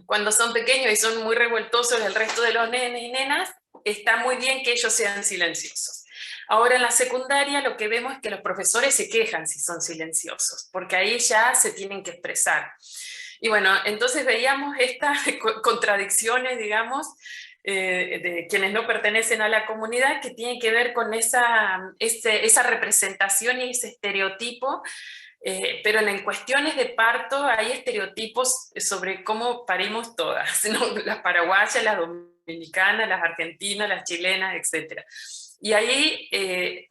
Cuando son pequeños y son muy revoltosos el resto de los nenes y nenas, está muy bien que ellos sean silenciosos. Ahora en la secundaria lo que vemos es que los profesores se quejan si son silenciosos, porque ahí ya se tienen que expresar. Y bueno, entonces veíamos estas contradicciones, digamos, de quienes no pertenecen a la comunidad, que tienen que ver con esa representación y ese estereotipo, pero en cuestiones de parto hay estereotipos sobre cómo parimos todas, ¿no? Las paraguayas, las dominicanas, las argentinas, las chilenas, etc. Y ahí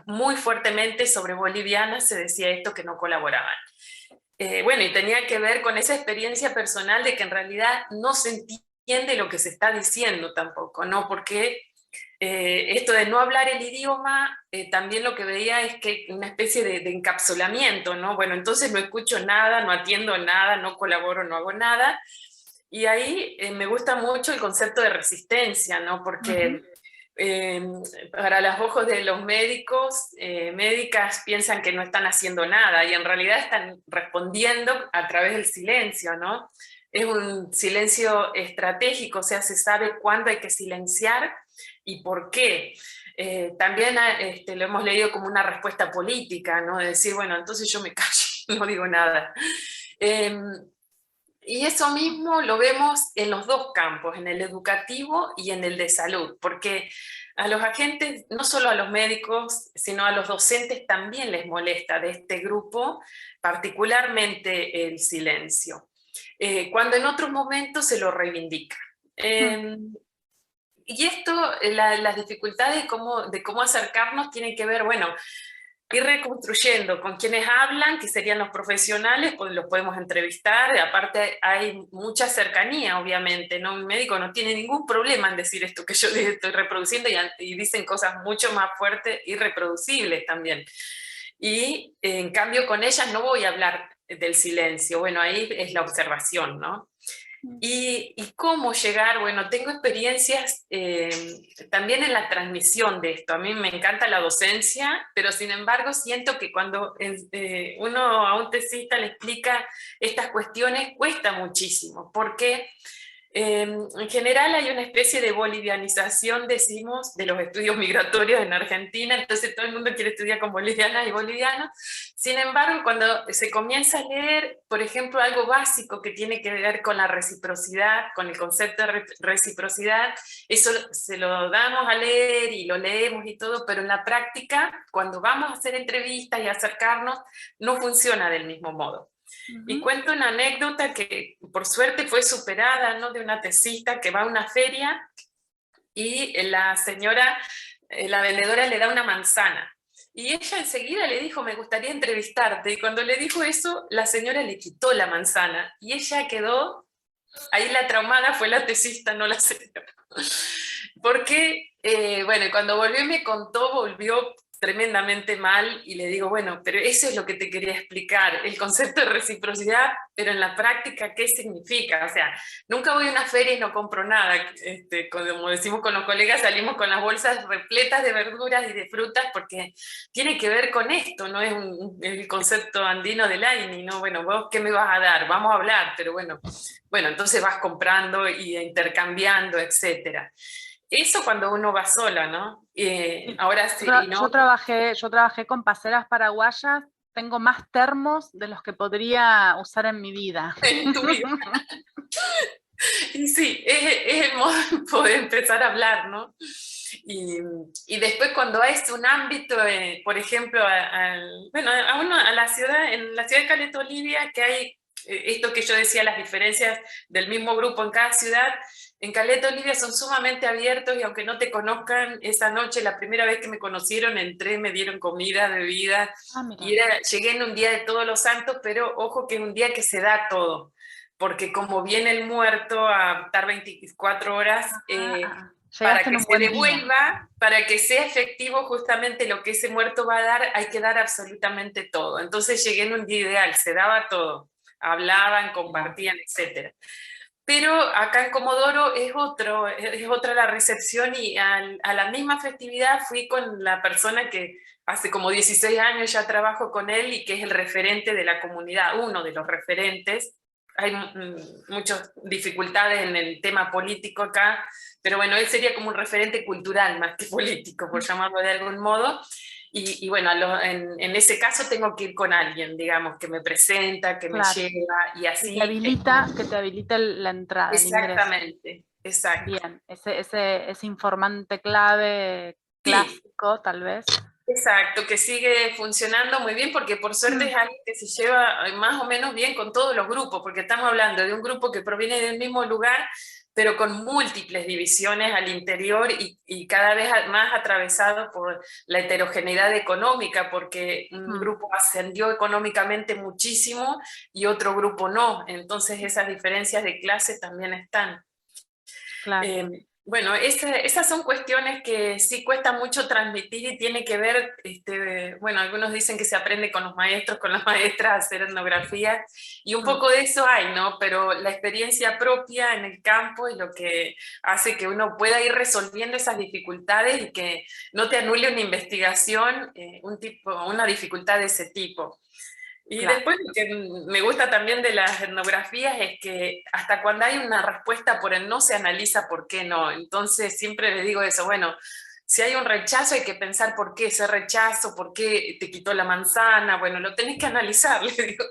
muy fuertemente sobre bolivianas se decía esto, que no colaboraban. Bueno, y tenía que ver con esa experiencia personal de que en realidad no se entiende lo que se está diciendo tampoco, ¿no? Porque esto de no hablar el idioma, también lo que veía es que una especie de encapsulamiento, ¿no? Bueno, entonces no escucho nada, no atiendo nada, no colaboro, no hago nada. Y ahí me gusta mucho el concepto de resistencia, ¿no? Porque para los ojos de los médicos, médicas piensan que no están haciendo nada y en realidad están respondiendo a través del silencio, ¿no? Es un silencio estratégico, o sea, se sabe cuándo hay que silenciar y por qué. También lo hemos leído como una respuesta política, ¿no? De decir, bueno, entonces yo me callo, no digo nada. Y eso mismo lo vemos en los dos campos, en el educativo y en el de salud, porque a los agentes, no solo a los médicos, sino a los docentes también les molesta de este grupo, particularmente el silencio, cuando en otros momentos se lo reivindica. Y esto, las dificultades de cómo acercarnos tienen que ver, bueno, ir reconstruyendo con quienes hablan, que serían los profesionales, pues los podemos entrevistar, aparte hay mucha cercanía, obviamente, ¿no? Un médico no tiene ningún problema en decir esto que yo estoy reproduciendo y dicen cosas mucho más fuertes y reproducibles también. Y en cambio con ellas no voy a hablar del silencio, bueno, ahí es la observación, ¿no? Y cómo llegar, bueno, tengo experiencias también en la transmisión de esto. A mí me encanta la docencia, pero sin embargo siento que cuando uno a un tesista le explica estas cuestiones cuesta muchísimo, porque en general hay una especie de bolivianización, decimos, de los estudios migratorios en Argentina, entonces todo el mundo quiere estudiar con bolivianas y bolivianos. Sin embargo, cuando se comienza a leer, por ejemplo, algo básico que tiene que ver con la reciprocidad, con el concepto de reciprocidad, eso se lo damos a leer y lo leemos y todo, pero en la práctica, cuando vamos a hacer entrevistas y acercarnos, no funciona del mismo modo. Y cuento una anécdota que por suerte fue superada, ¿no? De una tesista que va a una feria y la señora, la vendedora le da una manzana. Y ella enseguida le dijo, me gustaría entrevistarte. Y cuando le dijo eso, la señora le quitó la manzana. Y ella quedó, ahí la traumada fue la tesista, no la señora. Porque, bueno, cuando volvió y me contó, volvió tremendamente mal y le digo, bueno, pero eso es lo que te quería explicar, el concepto de reciprocidad, pero en la práctica, ¿qué significa? O sea, nunca voy a una feria y no compro nada, como decimos con los colegas, salimos con las bolsas repletas de verduras y de frutas porque tiene que ver con esto, no es el concepto andino del AINI, ¿no? Bueno, vos, ¿qué me vas a dar? Vamos a hablar, pero bueno, entonces vas comprando y intercambiando, etcétera. Eso cuando uno va sola, ¿no? Ahora sí, yo trabajé con paseras paraguayas, tengo más termos de los que podría usar en mi vida. En tu vida. Y sí, es el modo de poder empezar a hablar, ¿no? Y después cuando es un ámbito, por ejemplo, a la ciudad, en la ciudad de Caleta Olivia, que hay esto que yo decía, las diferencias del mismo grupo en cada ciudad, en Caleta Olivia son sumamente abiertos y aunque no te conozcan, esa noche, la primera vez que me conocieron, entré, me dieron comida, bebida, y llegué en un día de Todos los Santos, pero ojo que es un día que se da todo, porque como viene el muerto a estar 24 horas, para que se devuelva, para que sea efectivo justamente lo que ese muerto va a dar, hay que dar absolutamente todo. Entonces llegué en un día ideal, se daba todo, hablaban, compartían, etc. Pero acá en Comodoro es otra la recepción y a la misma festividad fui con la persona que hace como 16 años ya trabajo con él y que es el referente de la comunidad, uno de los referentes. Hay muchas dificultades en el tema político acá, pero bueno, él sería como un referente cultural más que político, por llamarlo de algún modo. Y bueno, en ese caso tengo que ir con alguien, digamos, que me presenta, que me lleva y así. Que te habilita la entrada. Exactamente, exacto. Bien, ese informante clave clásico, tal vez. Exacto, que sigue funcionando muy bien porque por suerte es alguien que se lleva más o menos bien con todos los grupos, porque estamos hablando de un grupo que proviene del mismo lugar, pero con múltiples divisiones al interior y cada vez más atravesado por la heterogeneidad económica, porque un grupo ascendió económicamente muchísimo y otro grupo no, entonces esas diferencias de clase también están. Claro. Bueno, esas son cuestiones que sí cuesta mucho transmitir y tiene que ver, bueno, algunos dicen que se aprende con los maestros, con las maestras a hacer etnografía, y un poco de eso hay, ¿no? Pero la experiencia propia en el campo es lo que hace que uno pueda ir resolviendo esas dificultades y que no te anule una investigación, una dificultad de ese tipo. Y Claro. después lo que me gusta también de las etnografías es que hasta cuando hay una respuesta por el no se analiza por qué no. Entonces siempre le digo eso, bueno, si hay un rechazo hay que pensar por qué ese rechazo, por qué te quitó la manzana, bueno, lo tenés que analizar, le digo.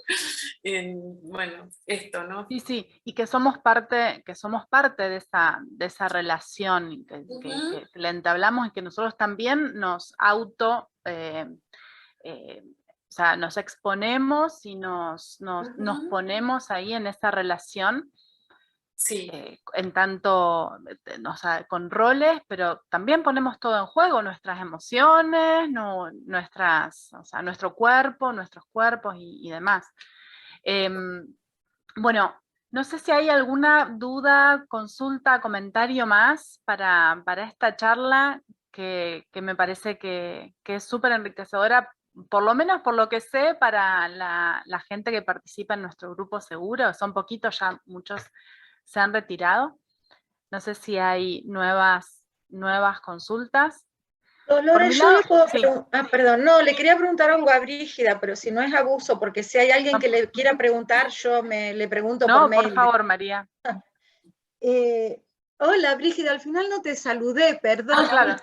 Bueno, esto, ¿no? Sí, sí, y que somos parte de esa relación y que la entablamos y que nosotros también nos o sea, nos exponemos y nos ponemos ahí en esa relación, Sí. en tanto, o sea, con roles, pero también ponemos todo en juego, nuestras emociones, o sea, nuestro cuerpo, nuestros cuerpos y demás. Bueno, no sé si hay alguna duda, consulta, comentario más para esta charla que me parece que es súper enriquecedora, por lo menos por lo que sé, para la gente que participa en nuestro grupo seguro. Son poquitos, ya muchos se han retirado. No sé si hay nuevas consultas. Por Dolores, mi yo lado, le puedo sí. preguntar, perdón, no, le quería preguntar algo a Brígida, pero si no es abuso, porque si hay alguien que le quiera preguntar, yo le pregunto por No, por mail. favor, María. Hola, Brígida, al final no te saludé, perdón. Claro.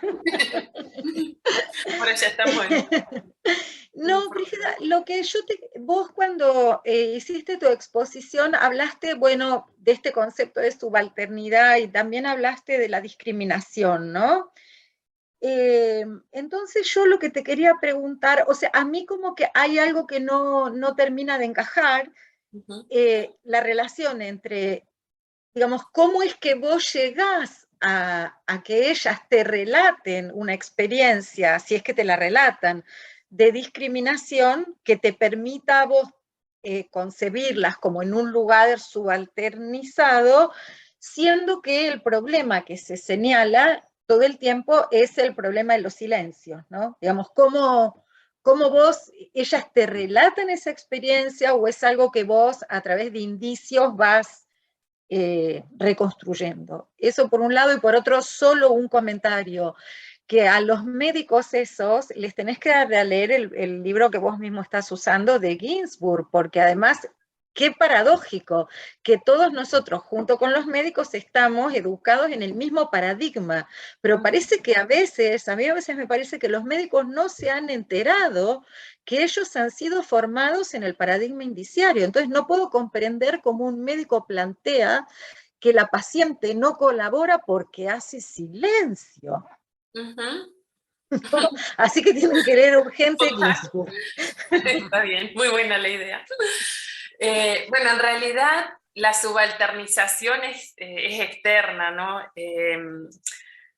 Ahora ya estamos en... No, Brígida, lo que vos cuando hiciste tu exposición hablaste, bueno, de este concepto de subalternidad y también hablaste de la discriminación, ¿no? Entonces yo lo que te quería preguntar, o sea, a mí como que hay algo que no termina de encajar, la relación entre, digamos, cómo es que vos llegás a que ellas te relaten una experiencia, si es que te la relatan, de discriminación que te permita a vos concebirlas como en un lugar subalternizado, siendo que el problema que se señala todo el tiempo es el problema de los silencios, ¿no? Digamos, cómo vos, ellas te relatan esa experiencia o es algo que vos a través de indicios vas reconstruyendo. Eso por un lado, y por otro, solo un comentario, que a los médicos esos les tenés que dar a leer el libro que vos mismo estás usando de Ginsburg, porque además, qué paradójico, que todos nosotros, junto con los médicos, estamos educados en el mismo paradigma, pero parece que a mí a veces me parece que los médicos no se han enterado que ellos han sido formados en el paradigma indiciario. Entonces no puedo comprender cómo un médico plantea que la paciente no colabora porque hace silencio. Así que tienen que leer urgente Ginsburg. Está bien, muy buena la idea. Bueno, en realidad la subalternización es externa, ¿no?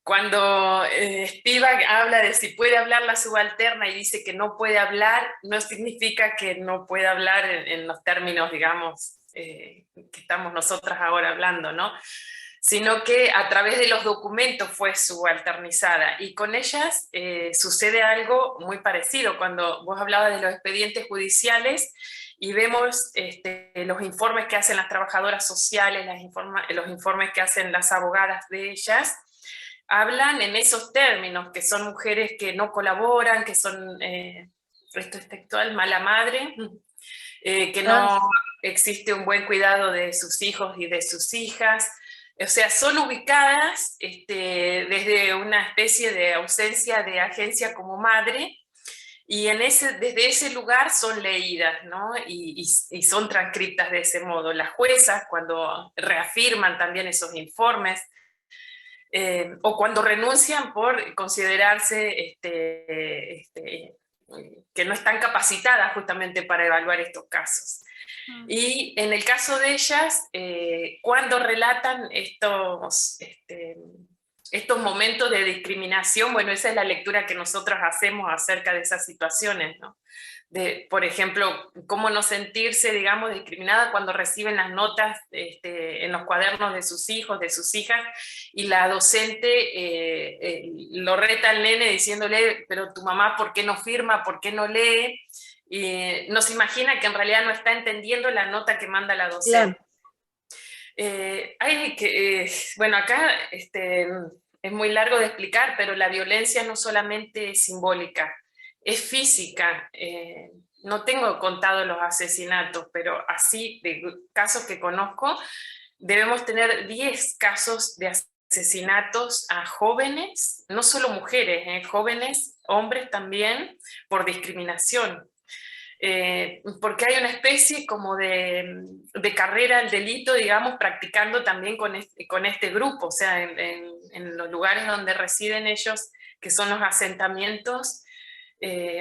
Cuando Spivak habla de si puede hablar la subalterna y dice que no puede hablar, no significa que no pueda hablar en los términos, digamos, que estamos nosotras ahora hablando, ¿no? Sino que a través de los documentos fue subalternizada. Y con ellas sucede algo muy parecido. Cuando vos hablabas de los expedientes judiciales y vemos los informes que hacen las trabajadoras sociales, los informes que hacen las abogadas de ellas, hablan en esos términos, que son mujeres que no colaboran, que son, esto es textual, mala madre, que no existe un buen cuidado de sus hijos y de sus hijas. O sea, son ubicadas desde una especie de ausencia de agencia como madre, y desde ese lugar son leídas, ¿no? Y son transcritas de ese modo. Las juezas, cuando reafirman también esos informes, o cuando renuncian por considerarse que no están capacitadas justamente para evaluar estos casos. Y en el caso de ellas, cuando relatan estos momentos de discriminación, bueno, esa es la lectura que nosotros hacemos acerca de esas situaciones, ¿no? De, por ejemplo, cómo no sentirse, digamos, discriminada cuando reciben las notas en los cuadernos de sus hijos, de sus hijas, y la docente lo reta al nene diciéndole, pero tu mamá, ¿por qué no firma? ¿Por qué no lee? Y no se imagina que en realidad no está entendiendo la nota que manda la docente. Bueno, acá es muy largo de explicar, pero la violencia no solamente es simbólica, es física. No tengo contado los asesinatos, pero así, de casos que conozco, debemos tener 10 casos de asesinatos a jóvenes, no solo mujeres, jóvenes, hombres también, por discriminación. Porque hay una especie como de carrera al delito, digamos, practicando también con este grupo, o sea, en los lugares donde residen ellos, que son los asentamientos,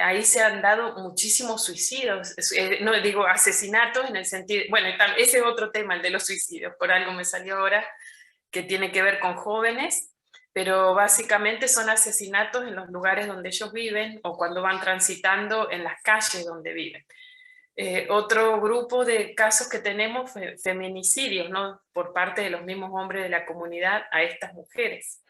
ahí se han dado muchísimos suicidios, no digo asesinatos en el sentido, bueno, ese es otro tema, el de los suicidios, por algo me salió ahora, que tiene que ver con jóvenes, pero básicamente son asesinatos en los lugares donde ellos viven o cuando van transitando en las calles donde viven. Otro grupo de casos que tenemos, feminicidios, ¿no? Por parte de los mismos hombres de la comunidad a estas mujeres.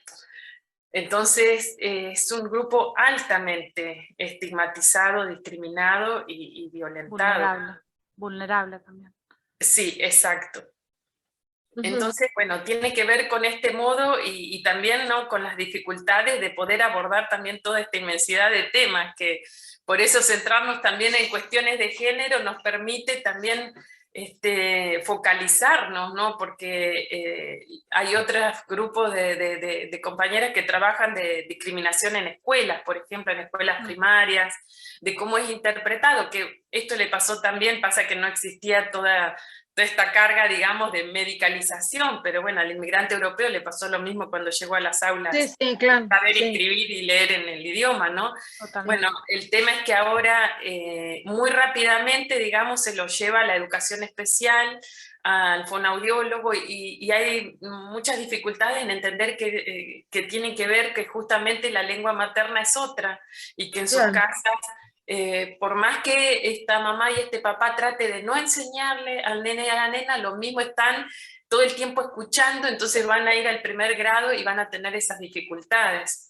Entonces, es un grupo altamente estigmatizado, discriminado y violentado. Vulnerable también. Sí, exacto. Entonces, bueno, tiene que ver con este modo y también, ¿no?, con las dificultades de poder abordar también toda esta inmensidad de temas, que por eso centrarnos también en cuestiones de género nos permite también focalizarnos, ¿no? Porque hay otros grupos de compañeras que trabajan de discriminación en escuelas, por ejemplo, en escuelas primarias, de cómo es interpretado, que esto le pasó también, pasa que no existía toda esta carga, digamos, de medicalización, pero bueno, al inmigrante europeo le pasó lo mismo cuando llegó a las aulas, claro, saber escribir y leer en el idioma, ¿no? Totalmente. Bueno, el tema es que ahora muy rápidamente, digamos, se lo lleva a la educación especial, al fonoaudiólogo, y hay muchas dificultades en entender que tienen que ver que justamente la lengua materna es otra, y que en sus casas, por más que esta mamá y este papá trate de no enseñarle al nene y a la nena, lo mismo están todo el tiempo escuchando, entonces van a ir al primer grado y van a tener esas dificultades.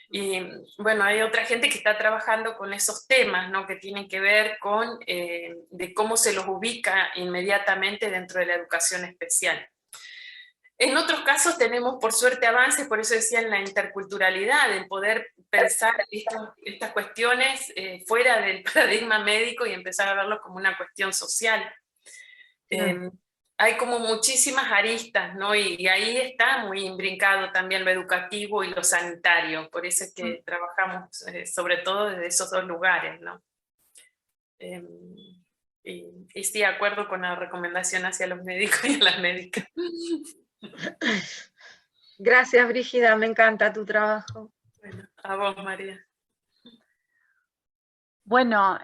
Y bueno, hay otra gente que está trabajando con esos temas, ¿no?, que tienen que ver con de cómo se los ubica inmediatamente dentro de la educación especial. En otros casos tenemos, por suerte, avances, por eso decía, en la interculturalidad, en poder pensar estas cuestiones fuera del paradigma médico y empezar a verlo como una cuestión social. Hay como muchísimas aristas, ¿no? Y ahí está muy imbrincado también lo educativo y lo sanitario, por eso es que trabajamos sobre todo desde esos dos lugares, ¿no? Y estoy de acuerdo con la recomendación hacia los médicos y a las médicas. Gracias, Brígida, me encanta tu trabajo. Bueno, a vos, María. Bueno,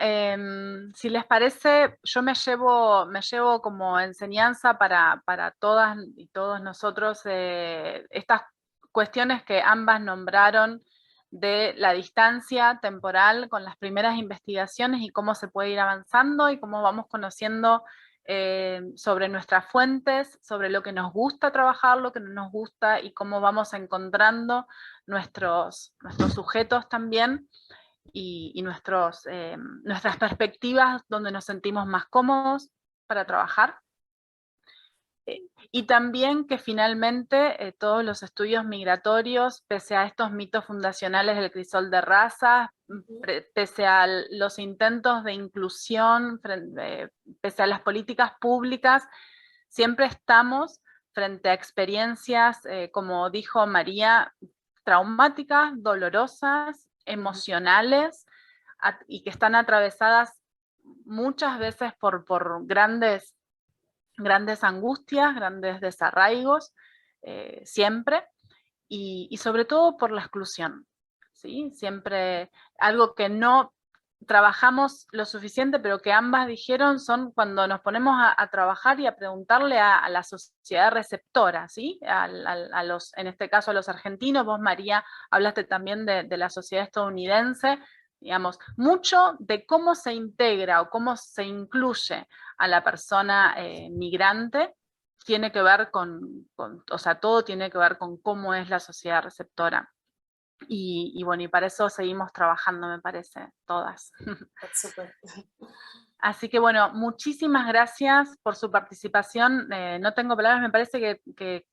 si les parece, yo me llevo como enseñanza para todas y todos nosotros estas cuestiones que ambas nombraron de la distancia temporal con las primeras investigaciones y cómo se puede ir avanzando y cómo vamos conociendo sobre nuestras fuentes, sobre lo que nos gusta trabajar, lo que no nos gusta y cómo vamos encontrando nuestros sujetos también y nuestras perspectivas donde nos sentimos más cómodos para trabajar. Y también que finalmente todos los estudios migratorios, pese a estos mitos fundacionales del crisol de razas, pese a los intentos de inclusión, pese a las políticas públicas, siempre estamos frente a experiencias, como dijo María, traumáticas, dolorosas, emocionales, y que están atravesadas muchas veces por grandes angustias, grandes desarraigos, siempre, y sobre todo por la exclusión, ¿sí? Siempre algo que no trabajamos lo suficiente, pero que ambas dijeron, son cuando nos ponemos a trabajar y a preguntarle a la sociedad receptora, ¿sí? En este caso a los argentinos. Vos, María, hablaste también de la sociedad estadounidense. Digamos, mucho de cómo se integra o cómo se incluye a la persona migrante tiene que ver o sea, todo tiene que ver con cómo es la sociedad receptora. Y bueno, y para eso seguimos trabajando, me parece, todas. Súper. Así que bueno, muchísimas gracias por su participación. No tengo palabras, me parece que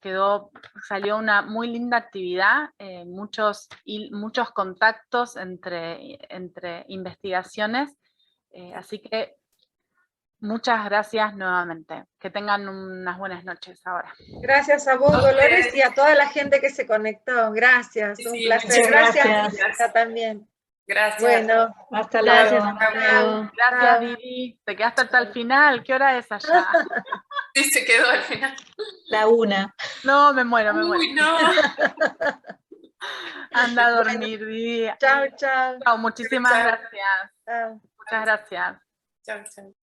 salió una muy linda actividad, muchos contactos entre investigaciones. Así que muchas gracias nuevamente. Que tengan unas buenas noches ahora. Gracias a vos, Dolores, y a toda la gente que se conectó. Gracias, un placer. Gracias también. Gracias. Bueno, hasta luego. Gracias. Gracias, Vivi. Te quedaste hasta el final. ¿Qué hora es allá? Sí, se quedó al final. La 1. No, me muero. Uy, no. Anda a dormir, Vivi. Chao, chao. Chao, muchísimas Chao. gracias. Chao. Muchas gracias. Chao, chao.